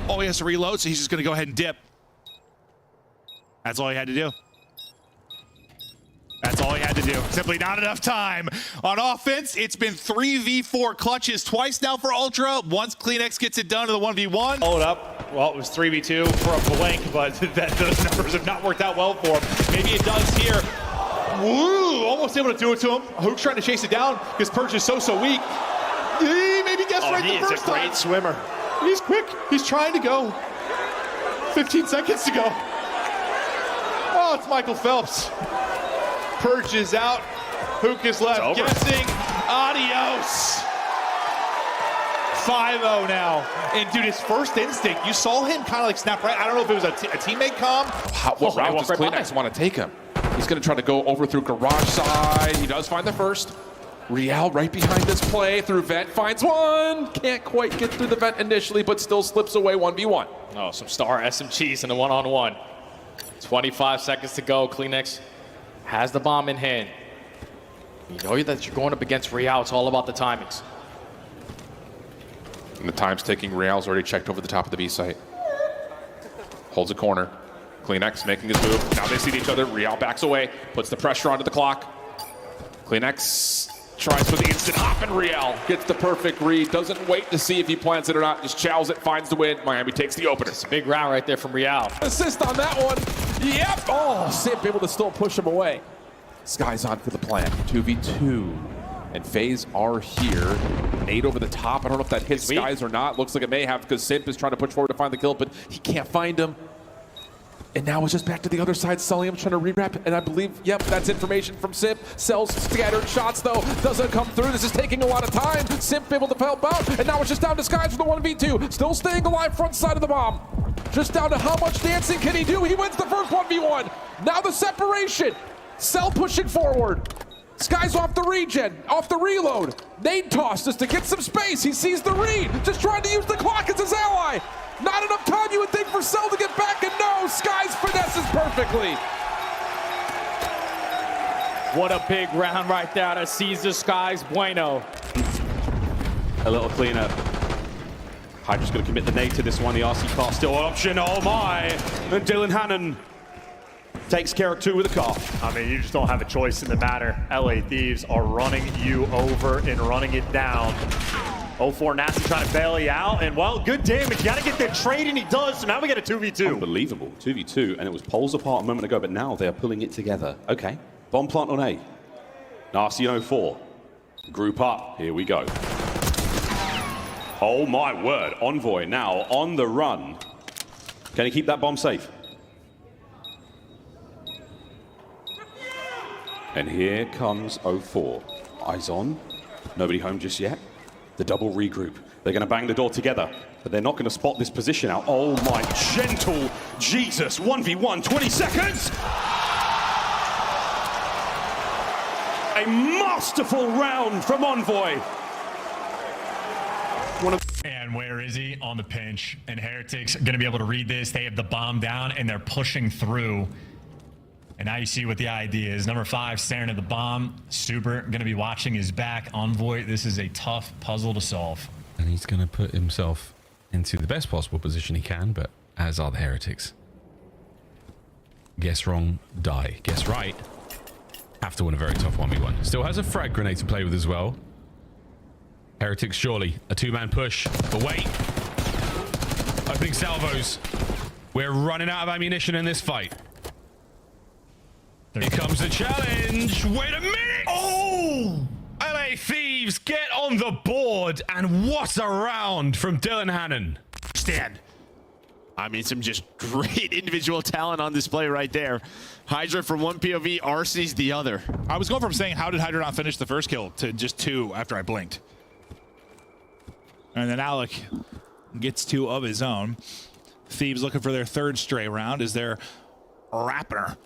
Oh, he has to reload, so he's just gonna go ahead and dip. That's all he had to do. That's all he had to do. Simply not enough time. On offense, it's been 3v4 clutches twice now for Ultra. Once CleanX gets it done to the 1v1. Hold up. Well, it was 3v2 for a blank, but those numbers have not worked out well for him. Maybe it does here. Woo! Almost able to do it to him. Hook's trying to chase it down because Perch is so weak. He maybe guessed right the first time. He is a great swimmer. He's quick. He's trying to go. 15 seconds to go. Oh, it's Michael Phelps. Perch is out. Hook is left guessing. Adios. 5-0 now. And dude, his first instinct, you saw him kind of like snap right. I don't know if it was a teammate comm. What route does CleanX want to take him? He's going to try to go over through garage side. He does find the first. Real right behind this play through vent, finds one. Can't quite get through the vent initially, but still slips away 1v1. Oh, some star SMGs in a one-on-one. 25 seconds to go. CleanX has the bomb in hand. You know that you're going up against Real. It's all about the timings. And the time's ticking. Real's already checked over the top of the B site. Holds a corner. CleanX making his move. Now they see each other. Real backs away, puts the pressure onto the clock. CleanX tries for the instant hop, and Real gets the perfect read. Doesn't wait to see if he plants it or not. Just chows it, finds the win. Miami takes the opener. It's a big round right there from Real. Assist on that one. Yep. Oh, Simp able to still push him away. Sky's on for the plan. 2v2. And FaZe are here. Nade over the top. I don't know if that hits Skies or not. Looks like it may have because Simp is trying to push forward to find the kill, but he can't find him. And now it's just back to the other side. Sulliam trying to rewrap, and I believe, yep, that's information from Simp. Sells scattered shots, though. Doesn't come through. This is taking a lot of time. Simp able to help out, and now it's just down to Skies for the 1v2. Still staying alive front side of the bomb. Just down to how much dancing can he do. He wins the first 1v1. Now the separation. Cell pushing forward. Sky's off the regen, off the reload. Nade toss just to get some space. He sees the read, just trying to use the clock as his ally. Not enough time, you would think, for Cell to get back, and no, Sky's finesses perfectly. What a big round right there to Caesar Skies Bueno. A little cleaner. Hydra's going to commit the nade to this one. The RC car still an option. Oh my! And Dylan Hannon takes care of 2 with a car. I mean, you just don't have a choice in the matter. LA Thieves are running you over and running it down. 0-4 Nasty trying to bail you out, and well, good damage. You gotta get the trade, and he does, so now we get a 2v2. Unbelievable, 2v2, and it was poles apart a moment ago, but now they're pulling it together. Okay, bomb plant on A. Nasty 0-4. Group up, here we go. Oh my word, Envoy now on the run. Can he keep that bomb safe? And here comes 04. Eyes on. Nobody home just yet. The double regroup. They're going to bang the door together, but they're not going to spot this position out. Oh my gentle Jesus. 1v1, 20 seconds. A masterful round from Envoy. And where is he? On the pinch. And Heretics are going to be able to read this. They have the bomb down, and they're pushing through. And now you see what the idea is. Number 5 staring at the bomb. Super going to be watching his back. Envoy, this is a tough puzzle to solve. And he's going to put himself into the best possible position he can, but as are the Heretics. Guess wrong, die. Guess right, have to win a very tough 1v1. Still has a frag grenade to play with as well. Heretics surely. A 2-man push. But wait. Opening salvos. We're running out of ammunition in this fight. Here comes the challenge. Wait a minute. Oh! LA Thieves get on the board. And what a round from Dylan Hannon. Stand. I mean, some just great individual talent on display right there. Hydra from one POV, Arcee's the other. I was going from saying, how did Hydra not finish the first kill, to just 2 after I blinked. And then Alec gets 2 of his own. Thieves looking for their 3rd stray round as they're wrapping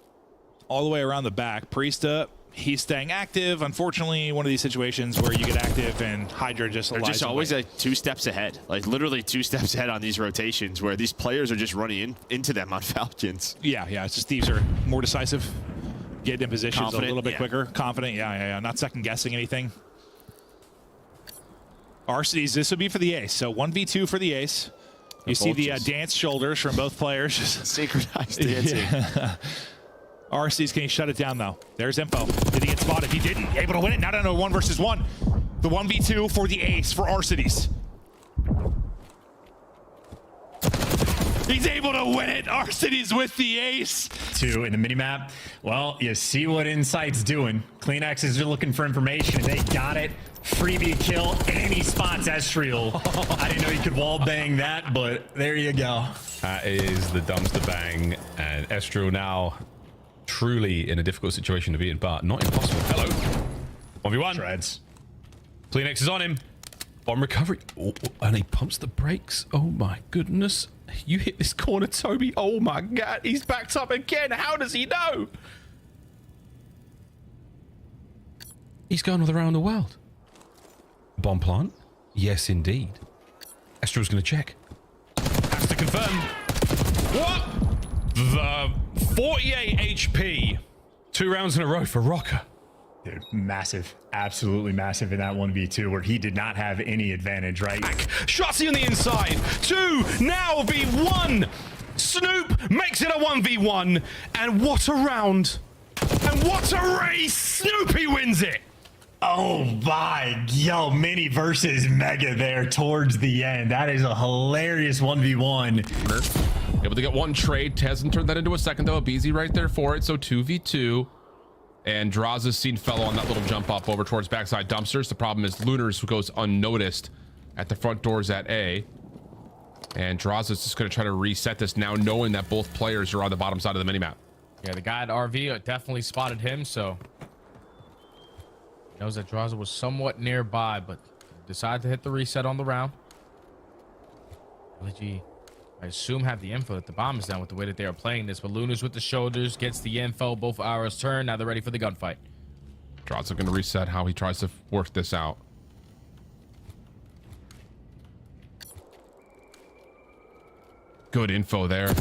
all the way around the back. Priesta, he's staying active. Unfortunately, one of these situations where you get active and Hydra just They're just always like 2 steps ahead. Like literally 2 steps ahead on these rotations where these players are just running into them on Falcons. Yeah, it's just Thieves are more decisive, getting in positions Confident, a little bit quicker. Confident, yeah. Not second guessing anything. Arcee's, this would be for the ace. So 1v2 for the ace. You see the dance shoulders from both players. Synchronized dancing. Yeah. Arcee's, can he shut it down though? There's info. Did he get spotted? He didn't. Able to win it. Not on a 1 versus 1. The 1v2 for the ace for Arcee's. He's able to win it. Arcee's with the ace. 2 in the minimap. Well, you see what Insight's doing. CleanX is looking for information, and they got it. Freebie kill, and he spots Estriel. I didn't know you could wall bang that, but there you go. That is the dumpster bang, and Estriel now truly in a difficult situation to be in, but not impossible. Hello. 1v1. Shreds. CleanX is on him. Bomb recovery. Oh, and he pumps the brakes. Oh my goodness. You hit this corner, Toby. Oh my God. He's backed up again. How does he know? He's going all around the world. Bomb plant? Yes, indeed. Estriel's going to check. Has to confirm. What? The 48 HP. 2 rounds in a row for Rocker. Dude, massive. Absolutely massive in that 1v2 where he did not have any advantage, right? Shotzzy on the inside. 2, now v1. Snoop makes it a 1v1. And what a round. And what a race. Snoopy wins it. Oh my, yo, Mini versus Mega there towards the end. That is a hilarious 1v1. Able to get 1 trade. Hasn't turned that into a second though. A BZ right there for it. So 2v2. And Draza's seen fellow on that little jump up over towards backside dumpsters. The problem is Lunars goes unnoticed at the front doors at A. And Draza's just going to try to reset this now, knowing that both players are on the bottom side of the minimap. Yeah, the guy at RV definitely spotted him, so knows that Draza was somewhat nearby, but decided to hit the reset on the round. LG, I assume, have the info that the bomb is down with the way that they are playing this, but Luna's with the shoulders, gets the info, both arrows turn. Now they're ready for the gunfight. Draza going to reset how he tries to work this out. Good info there.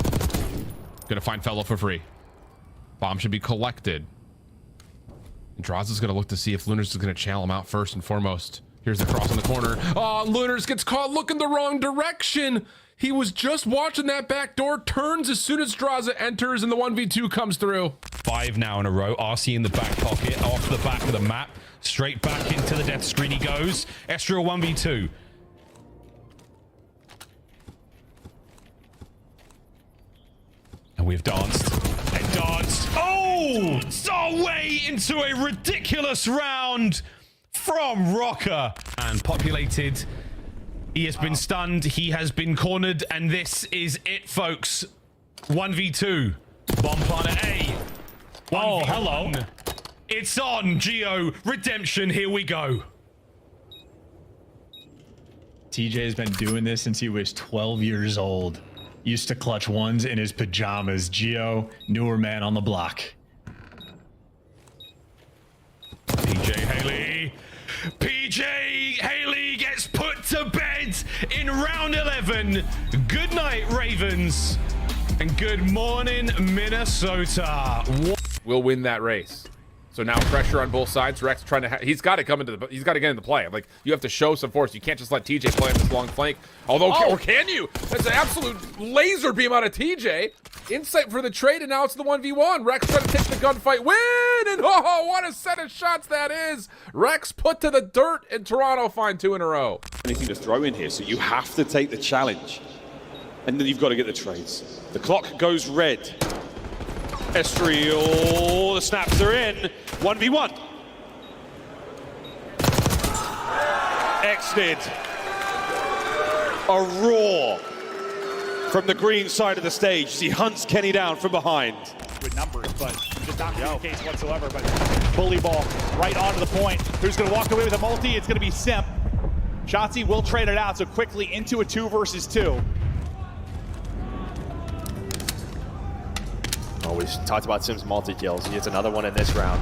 Gonna find fellow for free. Bomb should be collected. And Draza's gonna look to see if Lunars is gonna channel him out first and foremost. Here's the cross on the corner. Oh, Lunars gets caught looking the wrong direction. He was just watching that back door, turns as soon as Draza enters, and the 1v2 comes through. 5 now in a row. RC in the back pocket, off the back of the map. Straight back into the death screen he goes. Estriel 1v2. And we've danced and danced. Oh! It's our way into a ridiculous round from Rocker. And populated. He has been stunned. He has been cornered. And this is it, folks. 1v2. Bomb planet A. Oh, hello. It's on, Geo. Redemption, here we go. TJ's been doing this since he was 12 years old. Used to clutch ones in his pajamas. Geo, newer man on the block. PJ Haley. PJ Haley gets put to bed in round 11. Good night, Ravens. And good morning, Minnesota. We'll win that race. So now pressure on both sides. Rex trying to, he's got to come into the, he's got to get into the play. Like, you have to show some force. You can't just let TJ play on this long flank. Although, or can you? That's an absolute laser beam out of TJ. Insight for the trade, and now it's the 1v1. Rex trying to take the gunfight win, and oh, what a set of shots that is. Rex put to the dirt, and Toronto find 2 in a row. Anything to throw in here, so you have to take the challenge. And then you've got to get the trades. The clock goes red. Estriel, the snaps are in. 1v1. Exnid. A roar from the green side of the stage as he hunts Kenny down from behind. Good numbers, but just not the case whatsoever. But bully ball right onto the point. Who's going to walk away with a multi? It's going to be Simp. Shotzzy will trade it out, so quickly into a 2 versus 2. Oh, we talked about Sim's multi-kills. He gets another one in this round.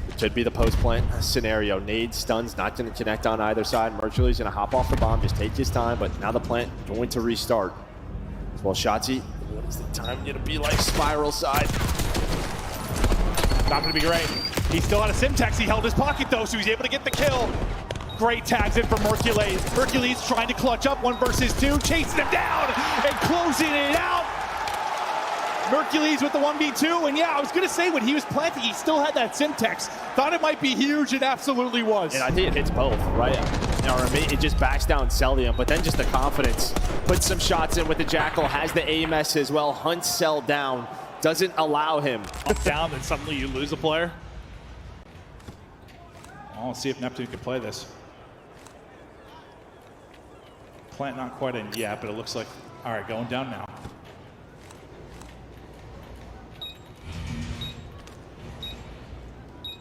It could be the post-plant scenario. Nade, stuns, not going to connect on either side. Mercury's going to hop off the bomb, just take his time, but now the plant going to restart. Well, Shotzzy, what is the time going to be like? Spiral side. Not going to be great. He still had a Simtex. He held his pocket, though, so he's able to get the kill. Great tags in from Hercules. Hercules trying to clutch up 1 versus 2, chasing him down and closing it out. Hercules with the 1v2, and yeah, I was going to say when he was planting, he still had that Simtex. Thought it might be huge, it absolutely was. And I think it hits both, right? Or it just backs down Cellium, but then just the confidence. Puts some shots in with the Jackal, has the AMS as well, hunts Cell down, doesn't allow him. Up down, then suddenly you lose a player. I'll see if Neptune can play this. Plant not quite in yet, but it looks like, all right, going down now.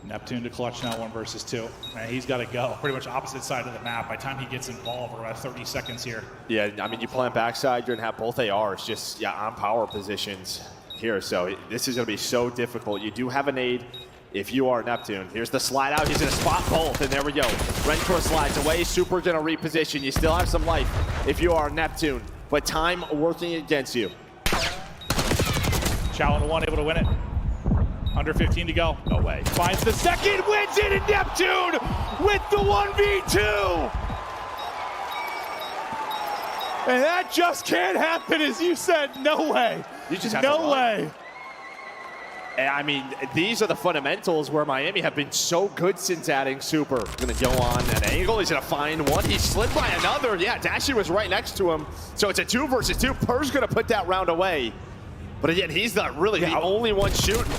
Neptune to clutch now 1 versus 2. And he's got to go. Pretty much opposite side of the map. By the time he gets involved, we're about 30 seconds here. Yeah, I mean, you plant backside, you're going to have both ARs just, on power positions here. So this is going to be so difficult. You do have a nade if you are Neptune. Here's the slide out. He's going to spot both, and there we go. Rencor slides away. Super going to reposition. You still have some life if you are Neptune, but time working against you. Chow on 1, able to win it. Under 15 to go. No way. Finds the second, wins it, and Neptune with the 1v2. And that just can't happen, as you said. No way. You just have no way. And I mean, these are the fundamentals where Miami have been so good since adding Super. Going to go on an angle. He's going to find one. He slid by another. Yeah, Dashy was right next to him. So it's a 2 versus 2. Purr's going to put that round away. But again, he's not really the only one shooting.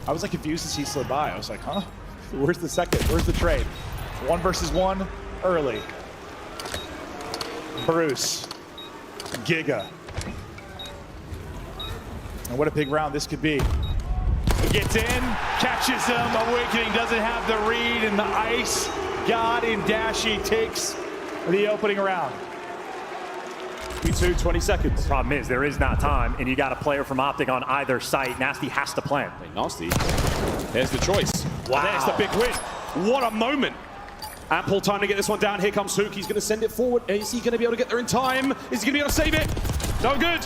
I was like confused as he slid by. I was like, huh? Where's the second? Where's the trade? 1 versus 1 early. Bruce. Giga. And what a big round this could be. He gets in, catches him. Awakening doesn't have the read, and the Ice God in Dashy takes the opening round. 20 seconds. The problem is there is not time, and you got a player from Optic on either site. Nasty has to plant. Nasty. There's the choice. Wow. There's the big win. What a moment. Ample time to get this one down. Here comes Hook. He's going to send it forward. Is he going to be able to get there in time? Is he going to be able to save it? No good.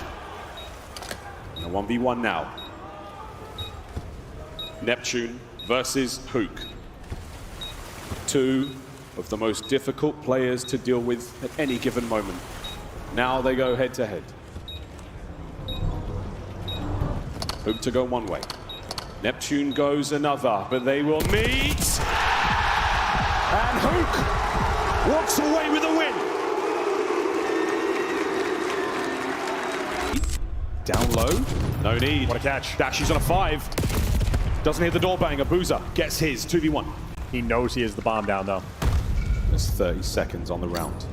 A 1v1 now. Neptune versus Hook. 2 of the most difficult players to deal with at any given moment. Now they go head to head. Hook to go one way. Neptune goes another, but they will meet. And Hook walks away with a win. Down low. No need. What a catch. Dashy's on a 5. Doesn't hit the door banger. Boozer gets his 2v1. He knows he has the bomb down, though. There's 30 seconds on the round.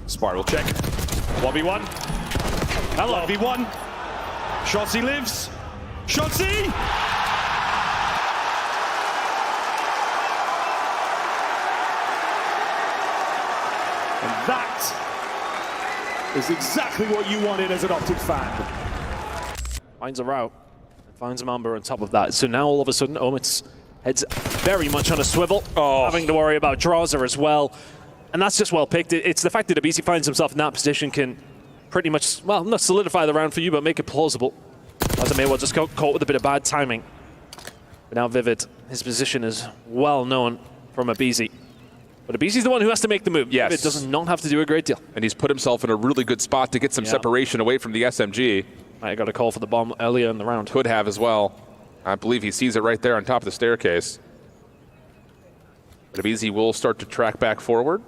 Spiral check. 1v1. Hello. 1v1. Shotzzy lives. Shotzzy! is exactly what you wanted as an Optic fan. Finds a route, and finds a Mamba on top of that. So now all of a sudden, Omits heads very much on a swivel, having to worry about Draza as well. And that's just well picked. It's the fact that Abisi finds himself in that position can pretty much, well, not solidify the round for you, but make it plausible. As I may well just got caught with a bit of bad timing. But now Vivid, his position is well known from Abisi. But Abisi's the one who has to make the move. Yes. Vivid does not have to do a great deal. And he's put himself in a really good spot to get some separation away from the SMG. I got a call for the bomb earlier in the round. Could have as well. I believe he sees it right there on top of the staircase. But Abisi will start to track back forward.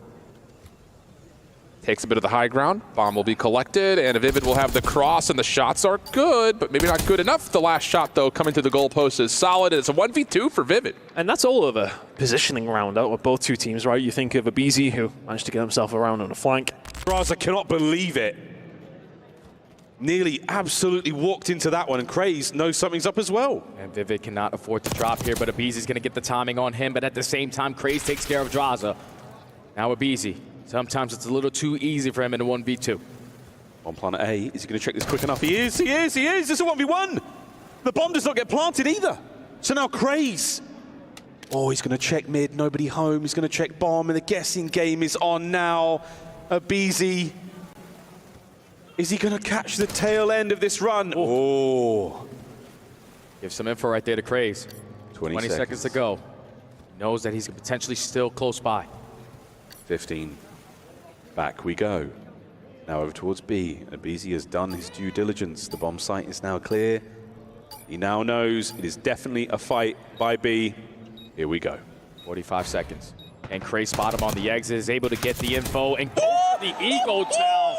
Takes a bit of the high ground. Bomb will be collected, and Vivid will have the cross, and the shots are good, but maybe not good enough. The last shot, though, coming to the goalpost is solid, and it's a 1v2 for Vivid. And that's all of a positioning round out with both two teams, right? You think of Abisi, who managed to get himself around on the flank. Draza cannot believe it. Nearly absolutely walked into that one, and Craze knows something's up as well. And Vivid cannot afford to drop here, but Abisi's going to get the timing on him, but at the same time, Craze takes care of Draza. Now Abisi. Sometimes it's a little too easy for him in a 1v2. On planet A, is he going to check this quick enough? He is, he is, he is. This is a 1v1. The bomb does not get planted either. So now Craze. Oh, he's going to check mid, nobody home. He's going to check bomb, and the guessing game is on now. Abisi. Is he going to catch the tail end of this run? Oh. Give some info right there to Craze. 20 seconds to go. Knows that he's potentially still close by. 15. Back we go. Now over towards B. Abisi has done his due diligence. The bomb site is now clear. He now knows it is definitely a fight by B. Here we go. 45 seconds. And Craze spot him on the exit, is able to get the info and the ego tell.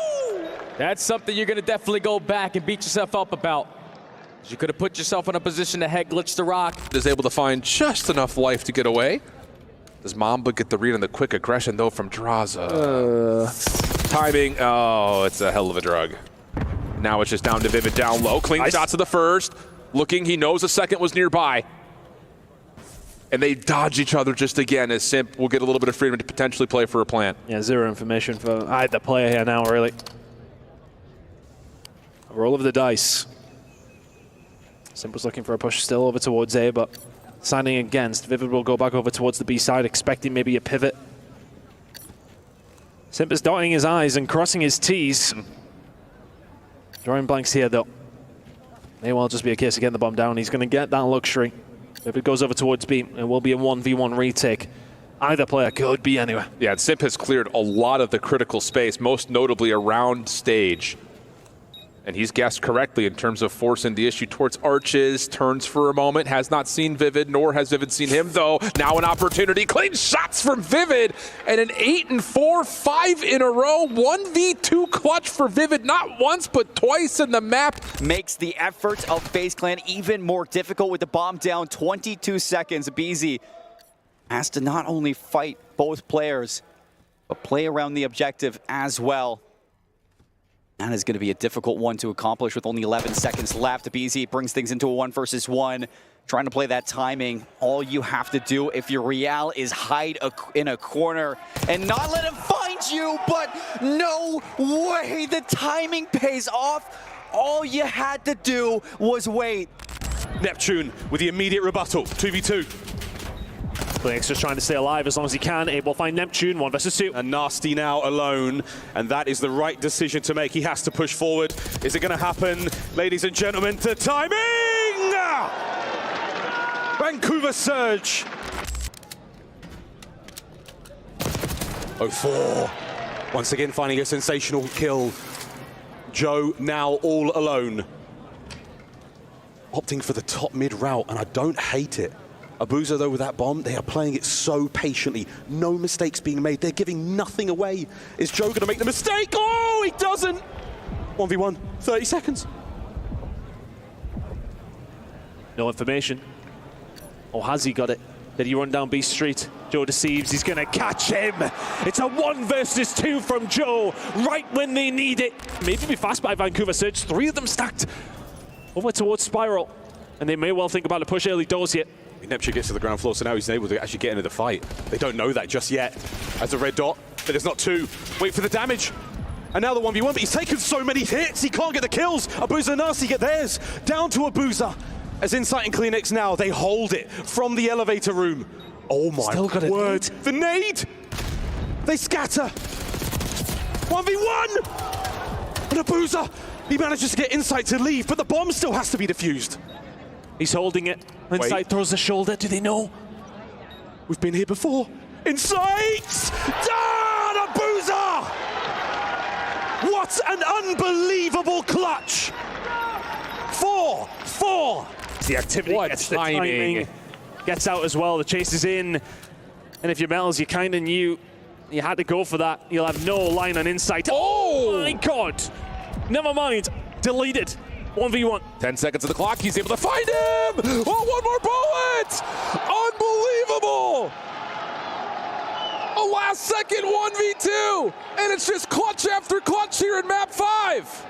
That's something you're going to definitely go back and beat yourself up about. You could have put yourself in a position to head glitch the rock. Is able to find just enough life to get away. Does Mamba get the read on the quick aggression, though, from Draza? Timing. Oh, it's a hell of a drug. Now it's just down to Vivid down low. Clean shots to the first. Looking, he knows the second was nearby. And they dodge each other just again as Simp will get a little bit of freedom to potentially play for a plant. Yeah, zero information for either player here now, really. A roll of the dice. Simp was looking for a push still over towards A, but signing against. Vivid will go back over towards the B side, expecting maybe a pivot. Simp is dotting his I's and crossing his T's. Drawing blanks here, though. May well just be a case of getting the bomb down. He's going to get that luxury. If it goes over towards B, it will be a 1v1 retake. Either player could be anywhere. Yeah, and Simp has cleared a lot of the critical space, most notably around stage. And he's guessed correctly in terms of forcing the issue towards Arches. Turns for a moment, has not seen Vivid, nor has Vivid seen him, though. Now an opportunity. Clean shots from Vivid. And an 8 and 4, 5 in a row. 1v2 clutch for Vivid, not once, but twice in the map. Makes the effort of FaZe Clan even more difficult with the bomb down. 22 seconds. BZ has to not only fight both players, but play around the objective as well. That is going to be a difficult one to accomplish with only 11 seconds left. BZ brings things into a 1 versus 1. Trying to play that timing. All you have to do if you're Real is hide in a corner and not let him find you, but no way. The timing pays off. All you had to do was wait. Neptune with the immediate rebuttal. 2v2. Clinic's just trying to stay alive as long as he can. It will find Neptune, 1 versus 2. And Nasty now alone, and that is the right decision to make. He has to push forward. Is it going to happen? Ladies and gentlemen, the timing! Vancouver Surge. 0-4. Once again finding a sensational kill. Joe now all alone. Opting for the top mid route, and I don't hate it. Abuza, though, with that bomb, they are playing it so patiently. No mistakes being made. They're giving nothing away. Is Joe going to make the mistake? Oh, he doesn't. 1v1, 30 seconds. No information. Or has he got it? Did he run down B Street? Joe deceives. He's going to catch him. It's a 1 versus 2 from Joe, right when they need it. Maybe be fast by Vancouver Surge. 3 of them stacked over towards Spiral. And they may well think about a push early doors here. Neptune gets to the ground floor, so now he's able to actually get into the fight. They don't know that just yet. As a red dot, but there's not 2. Wait for the damage. And now the 1v1, but he's taken so many hits, he can't get the kills. Abuza and Nasty get theirs. Down to Abuza. As Insight and CleanX now, they hold it from the elevator room. Oh my word. The nade! They scatter. 1v1! And Abuza, he manages to get Insight to leave, but the bomb still has to be defused. He's holding it. Insight throws the shoulder. Do they know? We've been here before. Insight! Down, Abuza! What an unbelievable clutch! 4-4. The activity gets the timing. Gets out as well. The chase is in. And if you're Mel's, you kind of knew you had to go for that. You'll have no line on Insight. Oh my God! Never mind. Deleted. 1v1. 10 seconds of the clock. He's able to find him! Oh, one more bullet! Unbelievable! A last-second 1v2! And it's just clutch after clutch here in map 5!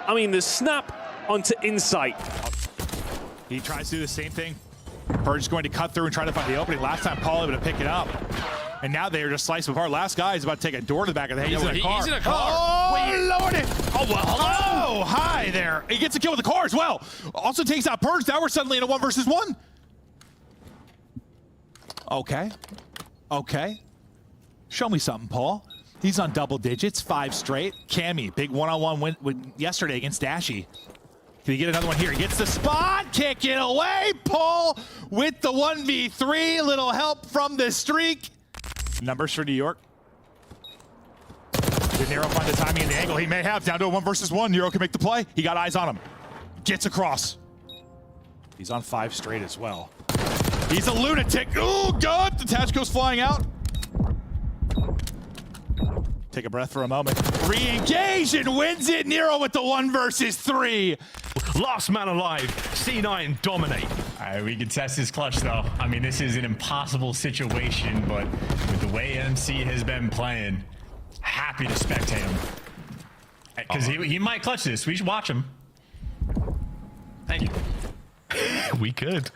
I mean, the snap onto Insight. He tries to do the same thing. Purge is going to cut through and try to find the opening. Last time, Paul able to pick it up. And now they are just slicing apart. Last guy is about to take a door to the back of the head. He's in a car. He's in a car. Oh, Wait. lowered it. Oh, well, hello. Oh, hi there. He gets a kill with the car as well. Also takes out Purge. Now we're suddenly in a 1 versus 1. Okay. Okay. Show me something, Paul. He's on double digits, 5 straight. Cammy, big one-on-one win yesterday against Dashy. Can he get another one here? He gets the spot, kick it away. Paul with the 1v3. Little help from the streak. Numbers for New York. Did Nero find the timing and the angle? He may have. Down to a 1 versus 1. Nero can make the play. He got eyes on him. Gets across. He's on 5 straight as well. He's a lunatic. Oh, God. The Tatch goes flying out. Take a breath for a moment. Re-engage and wins it. Nero with the 1 versus 3. Last man alive. C9 dominate. All right, we can test his clutch, though. I mean, this is an impossible situation, but with the way MC has been playing, happy to spectate him. Because he might clutch this. We should watch him. Thank you. We could.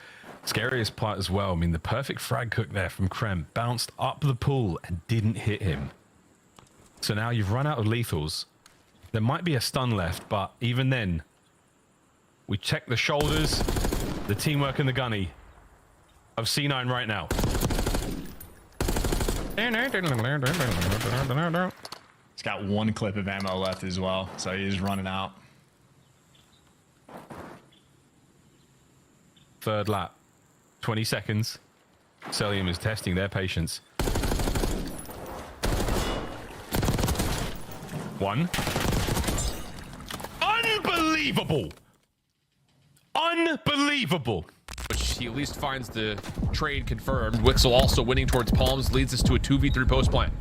Scariest part as well. I mean, the perfect frag cook there from Krem bounced up the pool and didn't hit him. So now you've run out of lethals. There might be a stun left, but even then, we check the shoulders, the teamwork and the gunny of C9 right now. He's got 1 clip of ammo left as well, so he's running out. Third lap, 20 seconds. Celium is testing their patience. 1. Unbelievable! Unbelievable! Which he at least finds the trade confirmed. Wixel also winning towards Palms leads us to a 2v3 post plant.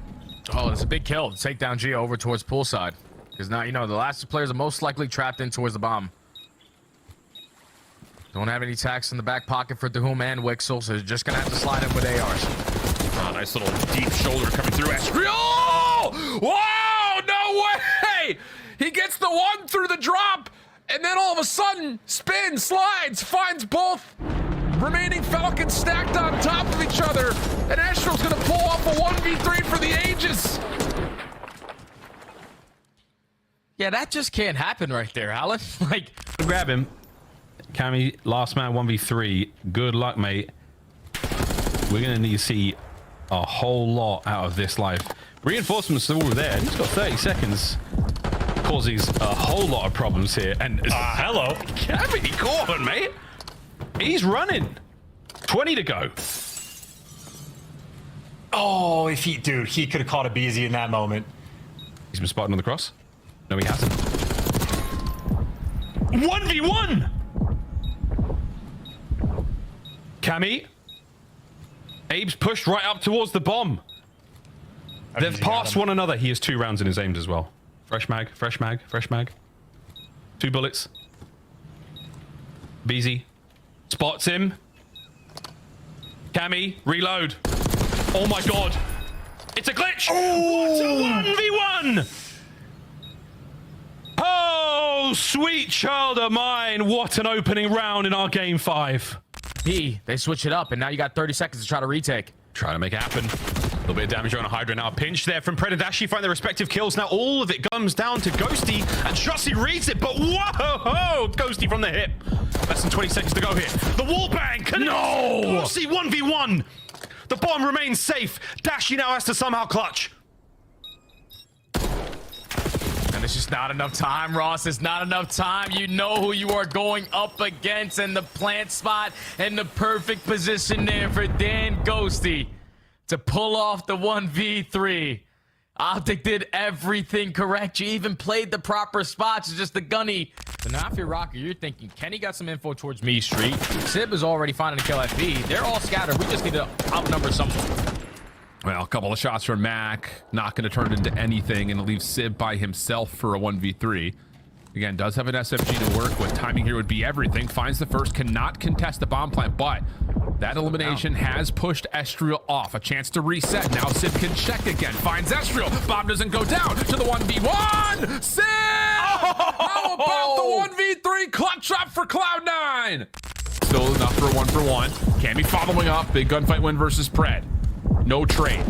Oh, it's a big kill to take down Geo over towards poolside. Because now, you know, the last 2 players are most likely trapped in towards the bomb. Don't have any tax in the back pocket for Dahum and Wixel, so they're just going to have to slide in with ARs. Oh, nice little deep shoulder coming through. Oh! Wow! No way! He gets the 1 through the drop, and then all of a sudden, spins, slides, finds both remaining Falcons stacked on top of each other, and Astral's gonna pull off a 1v3 for the ages. Yeah, that just can't happen right there, Alan. Like, grab him. Cammy, last man 1v3. Good luck, mate. We're gonna need to see a whole lot out of this life. Reinforcements are all there. He's got 30 seconds. Causes a whole lot of problems here. And hello. Cammy, go on, mate. He's running. 20 to go. Oh, if he, dude, he could have caught a BZ in that moment. He's been spotted on the cross. No, he hasn't. 1v1. Cammy. Abe's pushed right up towards the bomb. They've passed one another. He has 2 rounds in his aims as well. Fresh mag, fresh mag, fresh mag. 2 bullets. BZ spots him. Cammy, reload. Oh my god. It's a glitch. What a 1v1. Oh, sweet child of mine. What an opening round in our game 5. they switch it up, and now you got 30 seconds to try to retake. Try to make it happen. A little bit of damage on a Hydra now. A pinch there from Pred and Dashy find their respective kills. Now all of it comes down to Ghosty, and Shotzzy reads it, but whoa! Ghosty from the hip. Less than 20 seconds to go here. The wall bang! No! Ghosty 1v1! The bomb remains safe. Dashy now has to somehow clutch. And it's just not enough time, Ross. It's not enough time. You know who you are going up against, and the plant spot and the perfect position there for Dan Ghosty to pull off the 1v3. Optic did everything correct. You even played the proper spots. It's just the gunny. So now if you're Rocker, you're thinking, Kenny got some info towards me street. Sib is already finding a kill at B. They're all scattered. We just need to outnumber someone. Well, a couple of shots from Mac. Not going to turn into anything, and it leaves Sib by himself for a 1v3. Again, does have an SFG to work with. Timing here would be everything. Finds the first, cannot contest the bomb plant, but that elimination has pushed Estriel off. A chance to reset. Now Sib can check again. Finds Estriel. Bomb doesn't go down to the 1v1. Sib! How about the 1v3 clutch up for Cloud9? Still enough for a 1-for-1. Cammy following up. Big gunfight win versus Pred. No trade.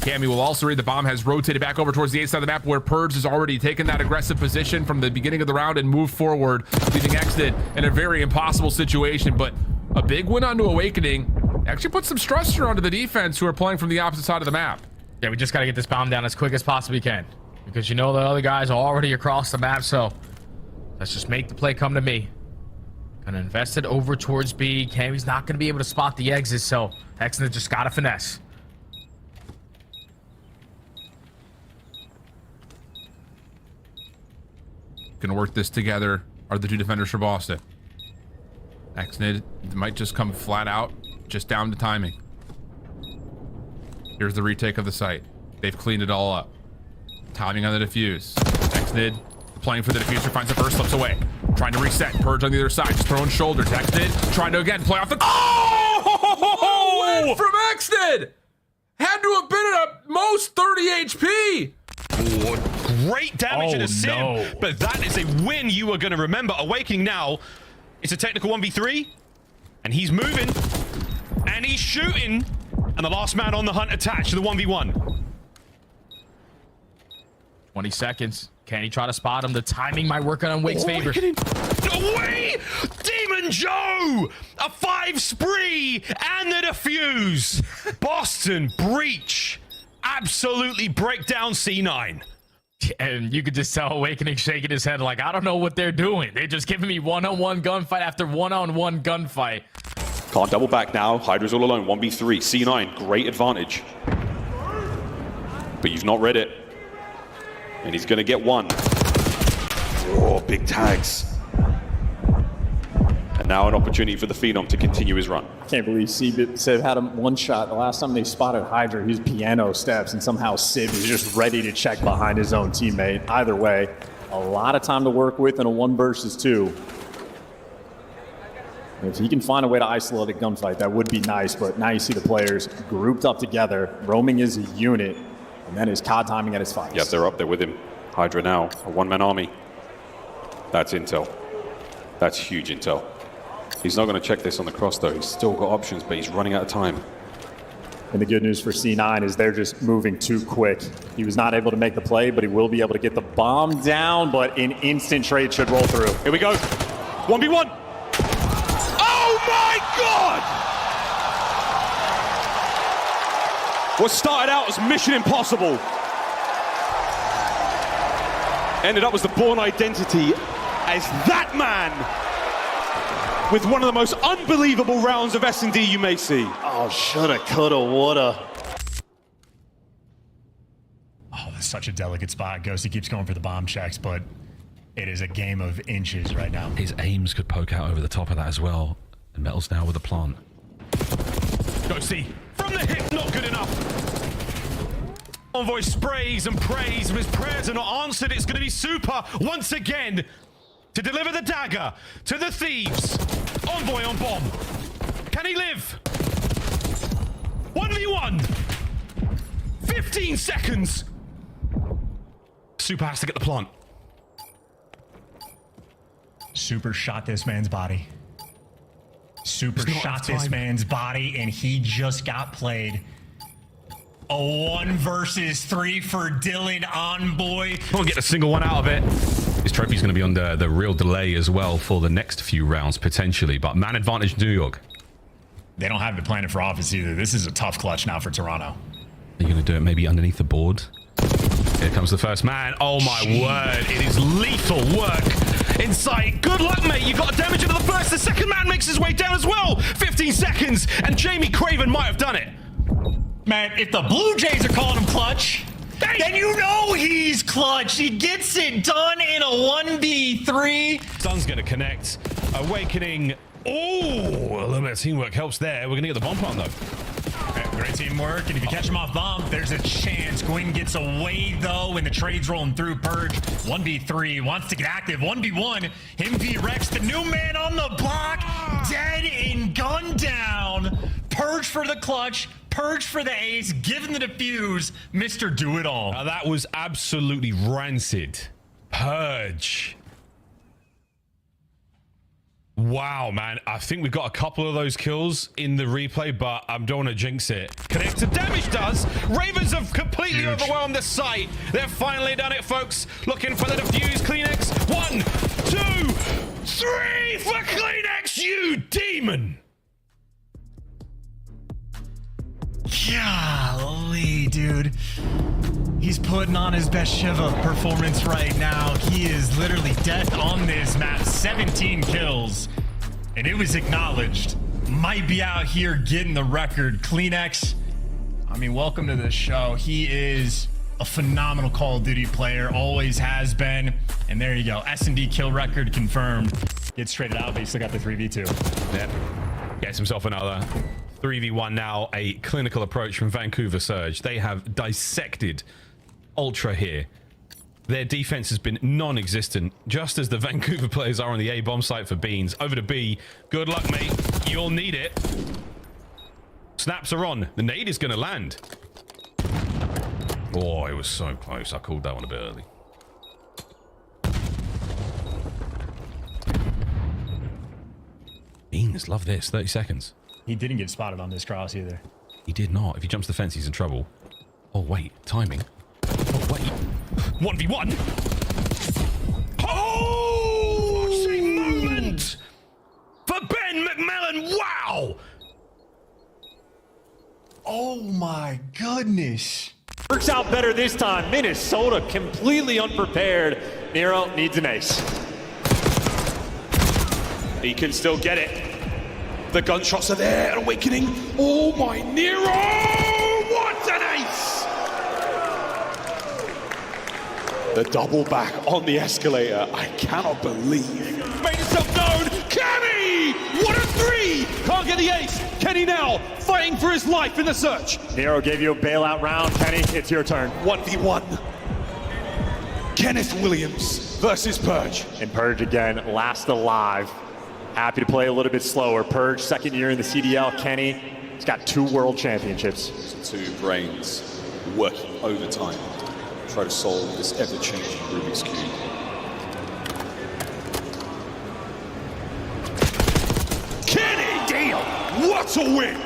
Cammy will also read the bomb has rotated back over towards the 8th side of the map where Purge has already taken that aggressive position from the beginning of the round and moved forward, leaving Exit in a very impossible situation. But a big win onto Awakening actually puts some stressor onto the defense who are playing from the opposite side of the map. Yeah, we just got to get this bomb down as quick as possibly can, because you know the other guys are already across the map. So let's just make the play come to me. Gonna invest it over towards B. Cammy's not gonna be able to spot the exit, so Exit just gotta finesse. Gonna work this together are the two defenders for Boston. Exnid might just come flat out, just down to timing. Here's the retake of the site. They've cleaned it all up. Timing on the defuse. Exnid playing for the diffuser, finds the first, slips away. Trying to reset. Purge on the other side, just throwing shoulders. Exnid trying to again play off the... Oh! Win from Exnid! Had to have been at most 30 HP! Oh, great damage in a sim, but that is a win you are going to remember. Awakening now, it's a technical 1v3, and he's moving, and he's shooting, and the last man on the hunt attached to the 1v1. 20 seconds. Can he try to spot him? The timing might work on Wake's favor. No way! Demon Joe! A 5 spree and the defuse. Boston breach. Absolutely break down C9. And you could just tell Awakening shaking his head like, I don't know what they're doing. They're just giving me one-on-one gunfight after one-on-one gunfight. Can't double back now. Hydra's all alone. 1v3. C9, great advantage. But you've not read it. And he's going to get one. Oh, big tags. And now an opportunity for the Phenom to continue his run. Can't believe Sib had him one shot. The last time they spotted Hydra, he was piano steps, and somehow Sib is just ready to check behind his own teammate. Either way, a lot of time to work with in a 1 versus 2. If he can find a way to isolate a gunfight, that would be nice, but now you see the players grouped up together, roaming as a unit, and then his COD timing at his finest. Yep, they're up there with him. Hydra now, a one-man army. That's intel. That's huge intel. He's not going to check this on the cross, though. He's still got options, but he's running out of time. And the good news for C9 is they're just moving too quick. He was not able to make the play, but he will be able to get the bomb down, but an instant trade should roll through. Here we go. 1v1. Oh, my God! What started out as mission impossible ended up as the Bourne identity as that man with one of the most unbelievable rounds of S&D you may see. Oh, shoulda, coulda, woulda. Oh, that's such a delicate spot. Ghosty keeps going for the bomb checks, but it is a game of inches right now. His aims could poke out over the top of that as well. And Metal's now with a plant. Ghosty from the hip, not good enough. Envoy sprays and prays, but his prayers are not answered. It's going to be Super once again to deliver the dagger to the thieves. Envoy on bomb. Can he live? 1v1. 15 seconds. Super has to get the plant. Super shot this man's body. Super shot this man's body, and he just got played. A 1 versus 3 for Dylan Envoy. Can't get a single one out of it. This trophy's going to be under the real delay as well for the next few rounds, potentially. But man advantage New York. They don't have the planet for office either. This is a tough clutch now for Toronto. Are you going to do it maybe underneath the board? Here comes the first man. Oh my word. It is lethal work in sight. Good luck, mate. You got damage into the first. The second man makes his way down as well. 15 seconds. And Jamie Craven might have done it. Man, if the Blue Jays are calling him clutch, then you know he's clutch. He gets it done in a 1v3. Sun's going to connect. Awakening. Oh, a little bit of teamwork helps there. We're going to get the bomb plant, though. Okay, great teamwork. And if you catch him off bomb, there's a chance. Gwyn gets away, though, and the trade's rolling through. Purge, 1v3, wants to get active. 1v1, him v Rex, the new man on the block. Dead and gunned down. Purge for the clutch. Purge for the ace, given the defuse, Mr. Do-It-All. Now that was absolutely rancid. Purge. Wow, man. I think we got a couple of those kills in the replay, but I don't want to jinx it. Connected damage does. Ravens have completely overwhelmed the site. They've finally done it, folks. Looking for the defuse. Kleenex. 1, 2, 3 for Kleenex, you demon. Golly, dude. He's putting on his best Shiva performance right now. He is literally death on this map. 17 kills. And it was acknowledged. Might be out here getting the record. Kleenex, I mean, welcome to the show. He is a phenomenal Call of Duty player. Always has been. And there you go. S&D kill record confirmed. Gets traded out, but he still got the 3v2. Yep. Gets himself another 3v1 now. A clinical approach from Vancouver Surge. They have dissected Ultra here. Their defense has been non-existent, just as the Vancouver players are on the A bomb site for Beans. Over to B. Good luck, mate. You'll need it. Snaps are on. The nade is going to land. Oh, it was so close. I called that one a bit early. Beans, love this. 30 seconds. He didn't get spotted on this cross either. He did not. If he jumps the fence, he's in trouble. Oh, wait. Timing. Oh, wait. 1v1. Oh! Watching moment for Ben McMillan. Wow! Oh, my goodness. Works out better this time. Minnesota completely unprepared. Nero needs an ace. He can still get it. The gunshots are there. Awakening. Oh my Nero! What an ace! The double back on the escalator. I cannot believe. Made himself known. Kenny! What a 3! Can't get the ace. Kenny now fighting for his life in the search. Nero gave you a bailout round. Kenny, it's your turn. 1v1. Kenneth Williams versus Purge. And Purge again, last alive. Happy to play a little bit slower. Purge, second year in the CDL. Kenny, he's got 2 world championships. 2 brains working overtime. Try to solve this ever-changing Rubik's Cube. Kenny! Damn! What a win!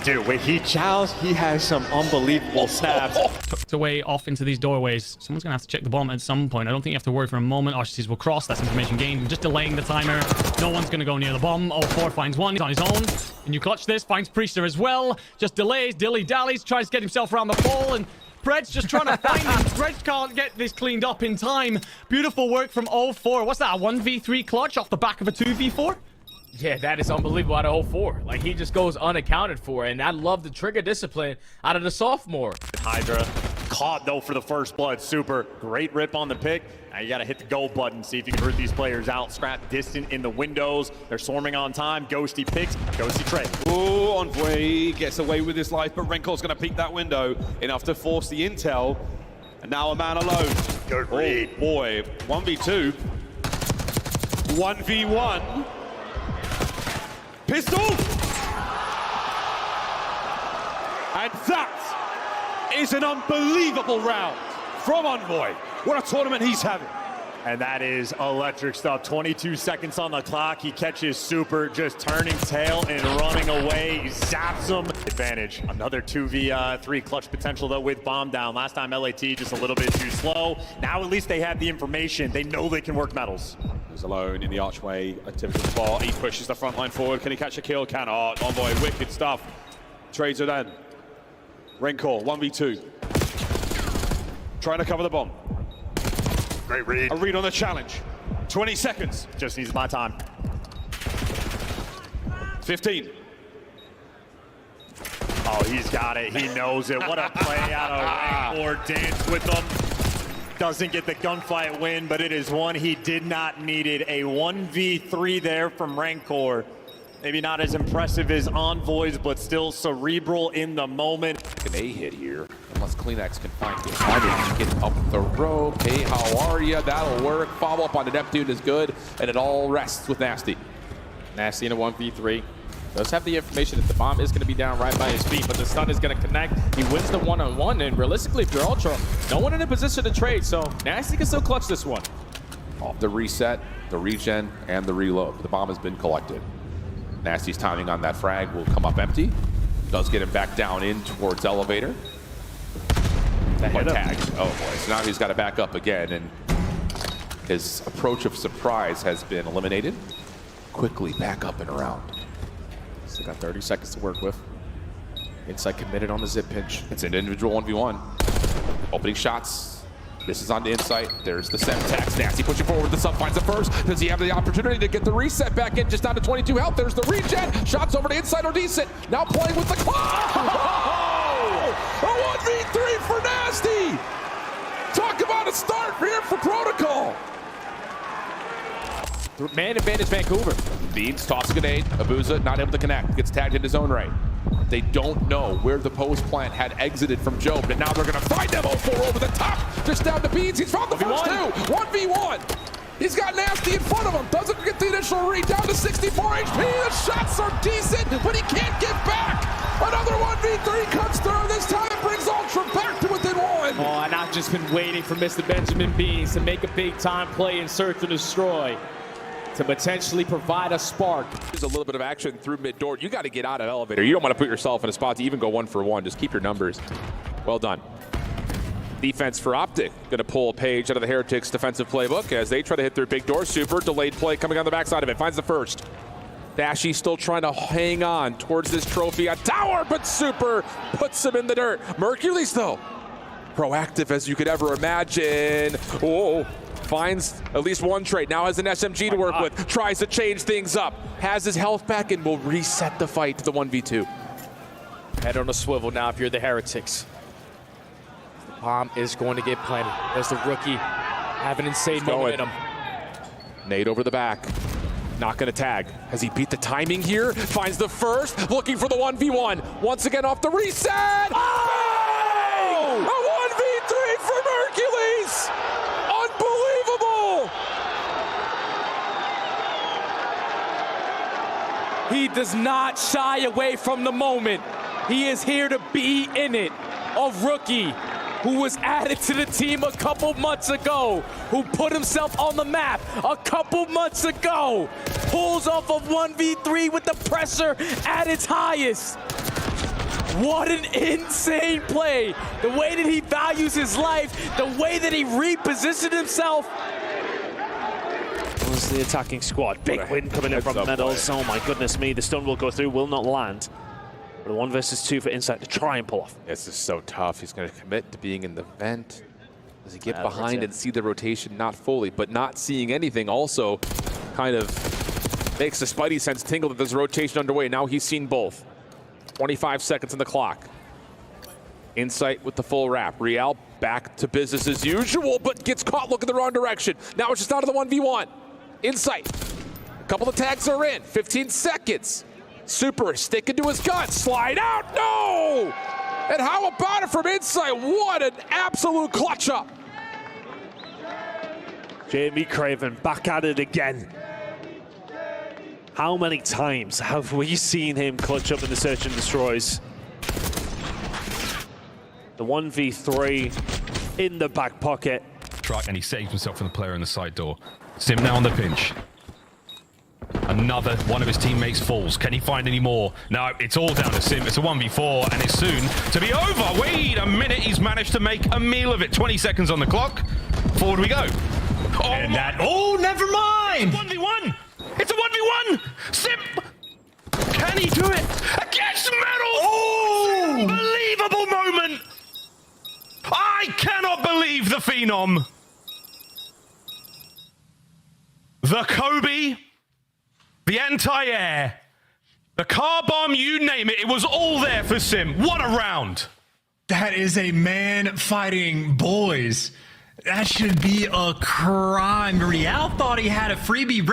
Dude, when he chows, he has some unbelievable snaps. Tucked away off into these doorways. Someone's going to have to check the bomb at some point. I don't think you have to worry for a moment. RCCs will cross. That's information gained. Just delaying the timer. No one's going to go near the bomb. 04 finds one. He's on his own. And you clutch this. Finds Priester as well. Just delays. Dilly-dallies. Tries to get himself around the pole. And Pred's just trying to find him. Pred can't get this cleaned up in time. Beautiful work from 04. What's that? A 1v3 clutch off the back of a 2v4? Yeah, that is unbelievable out of 04. Like, he just goes unaccounted for, and I love the trigger discipline out of the sophomore. Hydra, COD though for the first blood. Super, great rip on the pick. Now you gotta hit the go button, see if you can root these players out. Scrap distant in the windows. They're swarming on time. Ghosty picks, Ghosty trade. Oh, Envoy gets away with his life, but Renkor's gonna peek that window enough to force the intel. And now a man alone. Good read. Oh boy, 1v2. 1v1. Pistol! And that is an unbelievable round from Envoy. What a tournament he's having. And that is electric stuff. 22 seconds on the clock. He catches Super, just turning tail and running away. He zaps him. Advantage. Another 2v3 clutch potential, though, with bomb down. Last time LAT just a little bit too slow. Now at least they have the information. They know they can work metals. He's alone in the archway, a typical spot. He pushes the front line forward. Can he catch a kill? Cannot. Envoy, wicked stuff. Trades it in. Rancor, 1v2. Trying to cover the bomb. Great read. A read on the challenge. 20 seconds. Just needs my time. 15. Oh, he's got it. He knows it. What a play out of Rancor. Dance with them. Doesn't get the gunfight win, but it is one he did not need it. A 1v3 there from Rancor. Maybe not as impressive as Envoys, but still cerebral in the moment. An A hit here, unless Kleenex can find it. Trying to get up the rope. Hey, how are you? That'll work. Follow up on the Neptune is good, and it all rests with Nasty. Nasty in a 1v3. Does have the information that the bomb is going to be down right by his feet, but the stun is going to connect. He wins the one-on-one, and realistically, if you're Ultra, no one in a position to trade, so Nasty can still clutch this one. Off the reset, the regen, and the reload. The bomb has been collected. Nasty's timing on that frag will come up empty. Does get him back down in towards elevator. But tagged. Oh boy, so now he's got to back up again, and his approach of surprise has been eliminated. Quickly back up and around. Still got 30 seconds to work with. Insight committed on the zip pinch. It's an individual 1v1. Opening shots. This is on the Insight. There's the Semtex. Nasty pushing forward. The sub finds the first. Does he have the opportunity to get the reset back in? Just down to 22 health. There's the regen. Shots over to Insight are decent. Now playing with the clock. Oh! A 1v3 for Nasty. Talk about a start here for Protocol. Man advantage Vancouver. Beans toss a grenade. Abuza not able to connect. Gets tagged in his own right. They don't know where the post plant had exited from Joe, but now they're going to find them. 0-4 over the top. Just down to Beans. He's found the first two. 1v1. He's got Nasty in front of him. Doesn't get the initial read. Down to 64 HP. The shots are decent, but he can't get back. Another 1v3 comes through. This time it brings Ultra back to within one. Oh, and I've just been waiting for Mr. Benjamin Beans to make a big-time play in Search and Destroy, to potentially provide a spark. There's a little bit of action through mid door. You got to get out of elevator. You don't want to put yourself in a spot to even go 1-for-1. Just keep your numbers. Well done. Defense for Optic. Going to pull a page out of the Heretics defensive playbook as they try to hit their big door. Super delayed play coming on the backside of it. Finds the first. Dashy still trying to hang on towards this trophy on tower, but Super puts him in the dirt. Mercules though, proactive as you could ever imagine. Oh. Finds at least one trade. Now has an SMG to work with. Tries to change things up. Has his health back and will reset the fight to the 1v2. Head on a swivel now if you're the Heretics. The bomb is going to get planted. There's the rookie. Have an insane momentum. Nade over the back. Not going to tag. Has he beat the timing here? Finds the first. Looking for the 1v1. Once again off the reset. Oh! A 1v3 for Mercules! Unbelievable! He does not shy away from the moment. He is here to be in it. A rookie who was added to the team a couple months ago, who put himself on the map a couple months ago, pulls off of 1v3 with the pressure at its highest. What an insane play. The way that he values his life, the way that he repositioned himself. This is the attacking squad. Big win coming in from Metals. Oh my goodness me, the stun will go through, will not land. But a 1 versus 2 for Insight to try and pull off. This is so tough. He's going to commit to being in the vent. Does he get behind and see the rotation? Not fully, but not seeing anything also kind of makes the spidey sense tingle that there's a rotation underway. Now he's seen both. 25 seconds on the clock. Insight with the full wrap. Real back to business as usual, but gets caught looking the wrong direction. Now it's just out of the 1v1. Insight. A couple of tags are in. 15 seconds. Super sticking to his gut. Slide out. No! And how about it from Insight? What an absolute clutch up. Jamie Craven back at it again. How many times have we seen him clutch up in the Search and Destroys? The 1v3 in the back pocket. truck, and he saves himself from the player in the side door. Sim now on the pinch. Another one of his teammates falls. Can he find any more? No, it's all down to Sim. It's a 1v4, and it's soon to be over. Wait a minute. He's managed to make a meal of it. 20 seconds on the clock. Forward we go. Oh, and that... Oh, never mind! It's a 1v1! It's a 1v1! Sim! Can he do it? Against Metal! Oh! Unbelievable moment! I cannot believe the Phenom. The Kobe, the anti-air, the car bomb, you name it, it was all there for Sim. What a round. That is a man fighting boys. That should be a crime. Real thought he had a freebie.